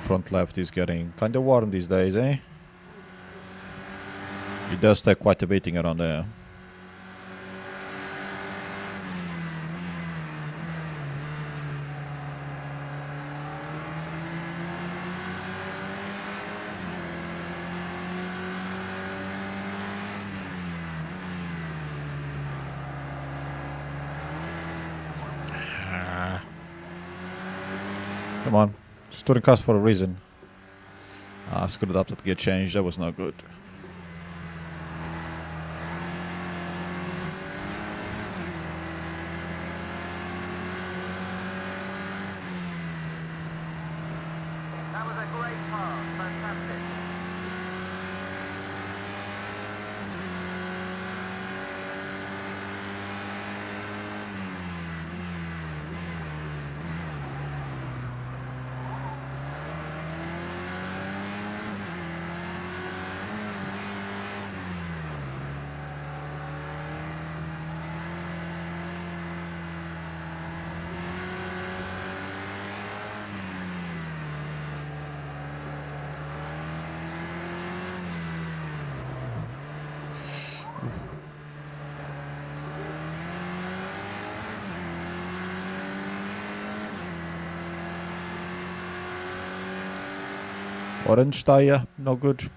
S1: Front left is getting kind of warm these days, eh? It does take quite a beating around there. Come on. Stood in cars for a reason. Screwed up that gear change, that was not good.
S2: That was a great pass, fantastic.
S1: Orange tire, no good.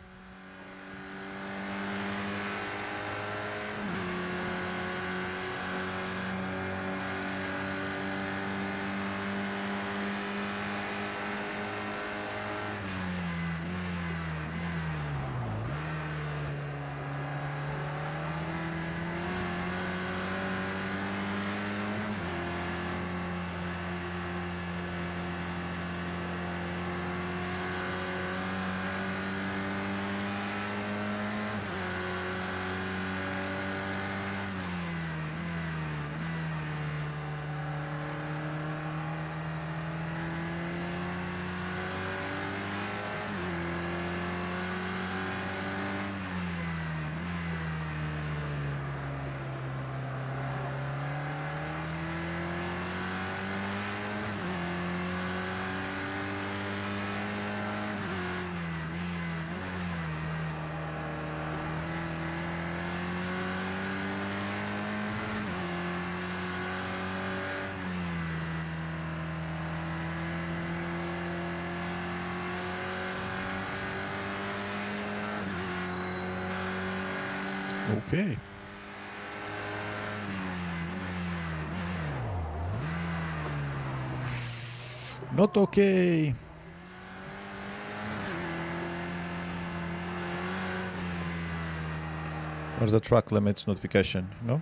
S1: Okay. Not okay. Where's the track limits notification? No?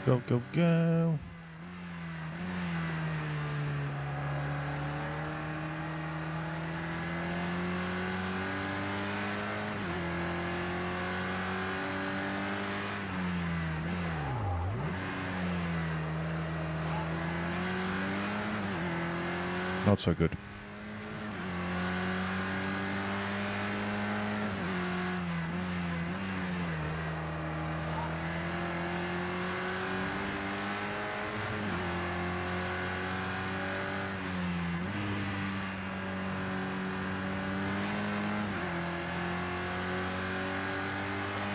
S1: Go, go, go. Not so good.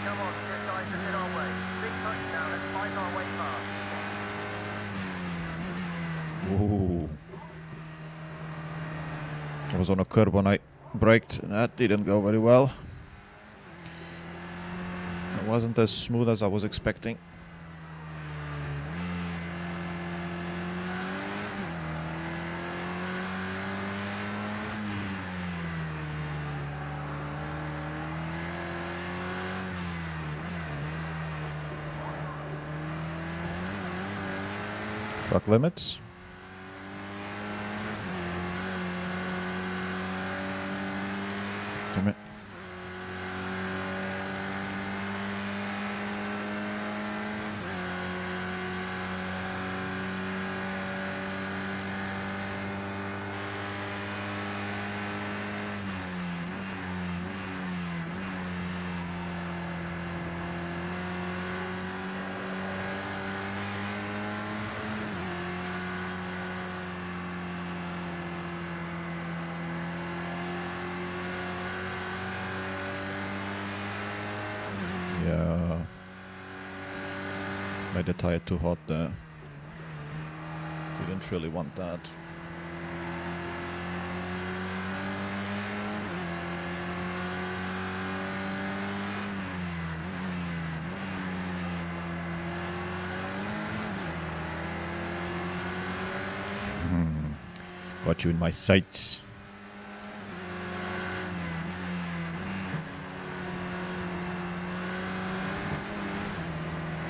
S2: Come on, this guy's just in our way. Big push now, let's find our way past.
S1: Ooh. I was on a curb when I braked and that didn't go very well. It wasn't as smooth as I was expecting. Truck limits. Damn it. Yeah. Made the tire too hot there. Didn't really want that. Got you in my sights.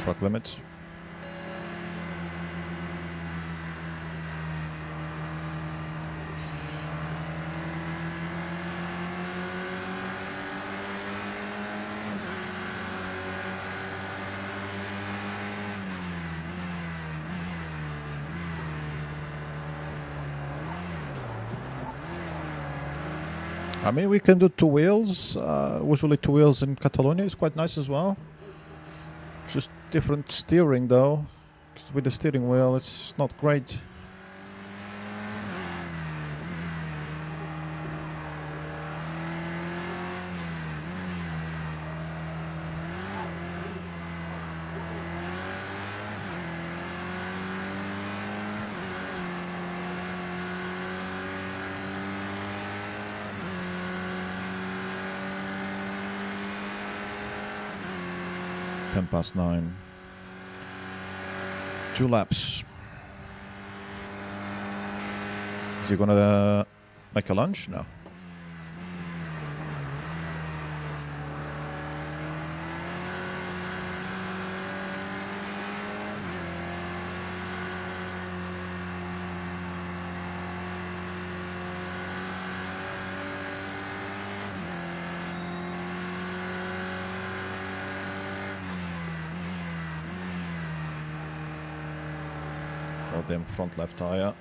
S1: Truck limits. I mean, we can do two wheels. Usually two wheels in Catalonia is quite nice as well. Just different steering though. 'Cause with the steering wheel, it's not great. Ten past 9. 2 laps. Is he gonna make a lunge? No. Goddamn front left tire.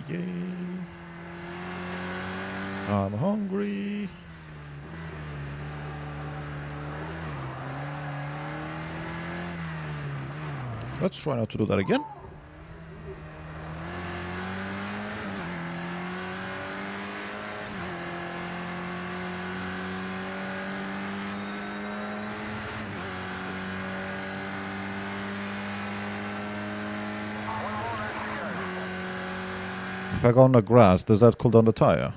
S1: Yeah. I'm hungry. Let's try not to do that again. If I go on the grass, does that cool down the tire?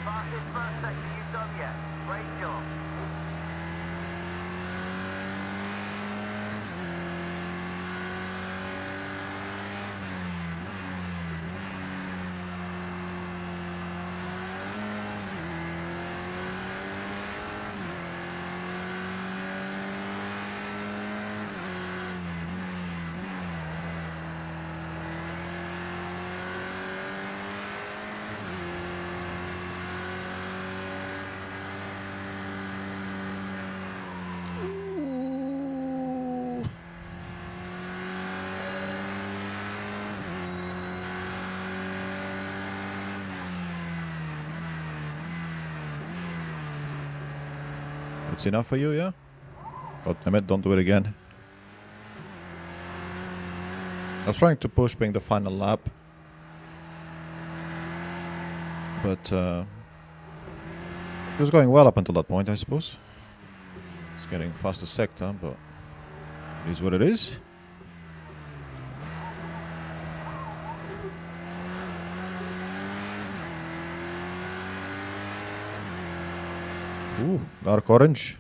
S2: Fastest first sector you've done yet. Great job.
S1: That's enough for you, yeah? God damn it, don't do it again. I was trying to push being the final lap. But it was going well up until that point, I suppose. It's getting faster sector, but it is what it is. Ooh, dark orange.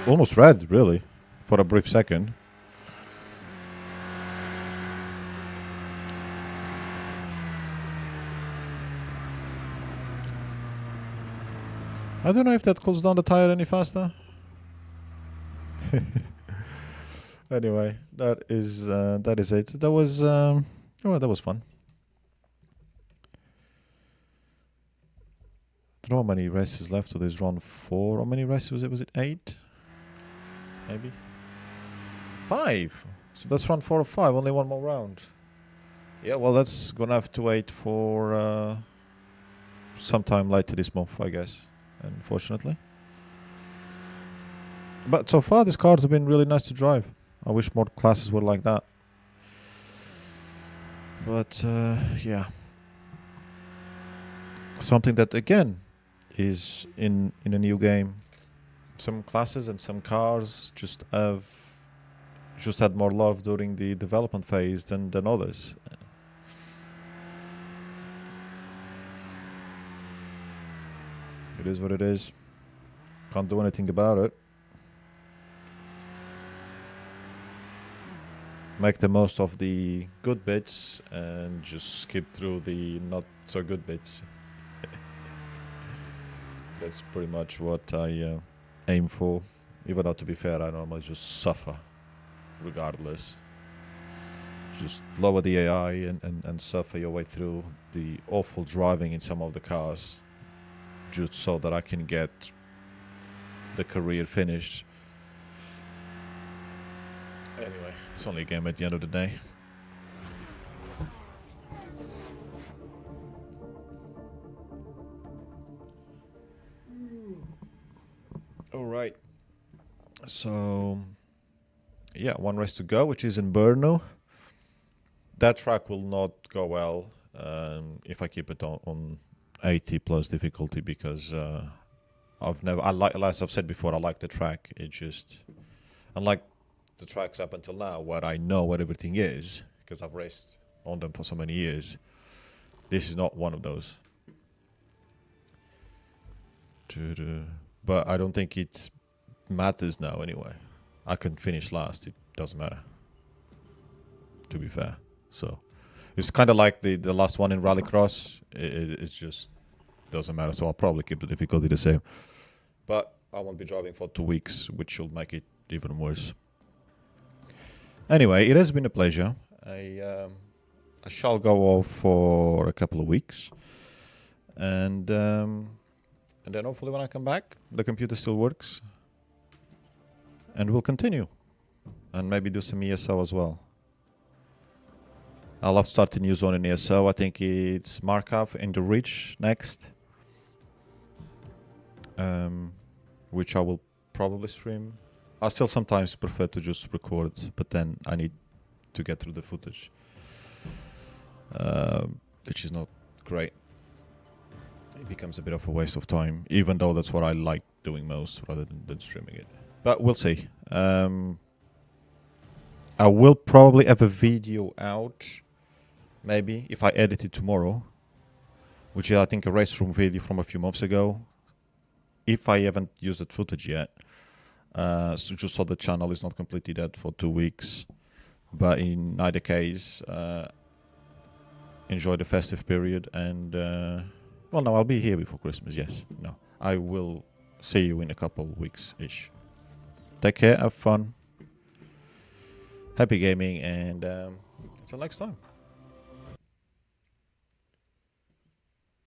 S1: Almost red, really, for a brief second. I don't know if that cools down the tire any faster. Anyway, that is it. That was that was fun. I don't know how many races left to this round 4. How many races was it? Was it 8? Maybe 5. So that's round 4 or 5. Only one more round. Yeah, well, that's gonna have to wait for sometime later this month, I guess. Unfortunately. But so far, these cars have been really nice to drive. I wish more classes were like that. But yeah, something that again is in a new game. Some classes and some cars just had more love during the development phase than others. It is what it is. Can't do anything about it. Make the most of the good bits and just skip through the not so good bits. That's pretty much what I aim for. Even though, to be fair, I normally just suffer regardless. Just lower the AI and suffer your way through the awful driving in some of the cars, just so that I can get the career finished. Anyway, it's only a game at the end of the day. All right. So, yeah, one race to go, which is in Brno. That track will not go well if I keep it on 80 plus difficulty, because as I've said before, I like the track. It just, unlike the tracks up until now, where I know what everything is, because I've raced on them for so many years, this is not one of those. But I don't think it matters now anyway. I can finish last, it doesn't matter, to be fair. So it's kind of like the last one in Rallycross. It just doesn't matter, so I'll probably keep the difficulty the same. But I won't be driving for 2 weeks, which will make it even worse. Anyway, it has been a pleasure. I shall go off for a couple of weeks, and then hopefully when I come back, the computer still works, and we'll continue, and maybe do some ESO as well. I'll have to start a new zone in ESO. I think it's Markov in the Ridge next, which I will probably stream. I still sometimes prefer to just record, but then I need to get through the footage, which is not great. It becomes a bit of a waste of time, even though that's what I like doing most, rather than streaming it. But we'll see. I will probably have a video out, maybe, if I edit it tomorrow, which is, I think, a race room video from a few months ago, if I haven't used that footage yet. So just so the channel is not completely dead for 2 weeks. But in either case, enjoy the festive period, and well, no, I'll be here before Christmas, yes. No, I will see you in a couple of weeks-ish. Take care, have fun, happy gaming, and until next time.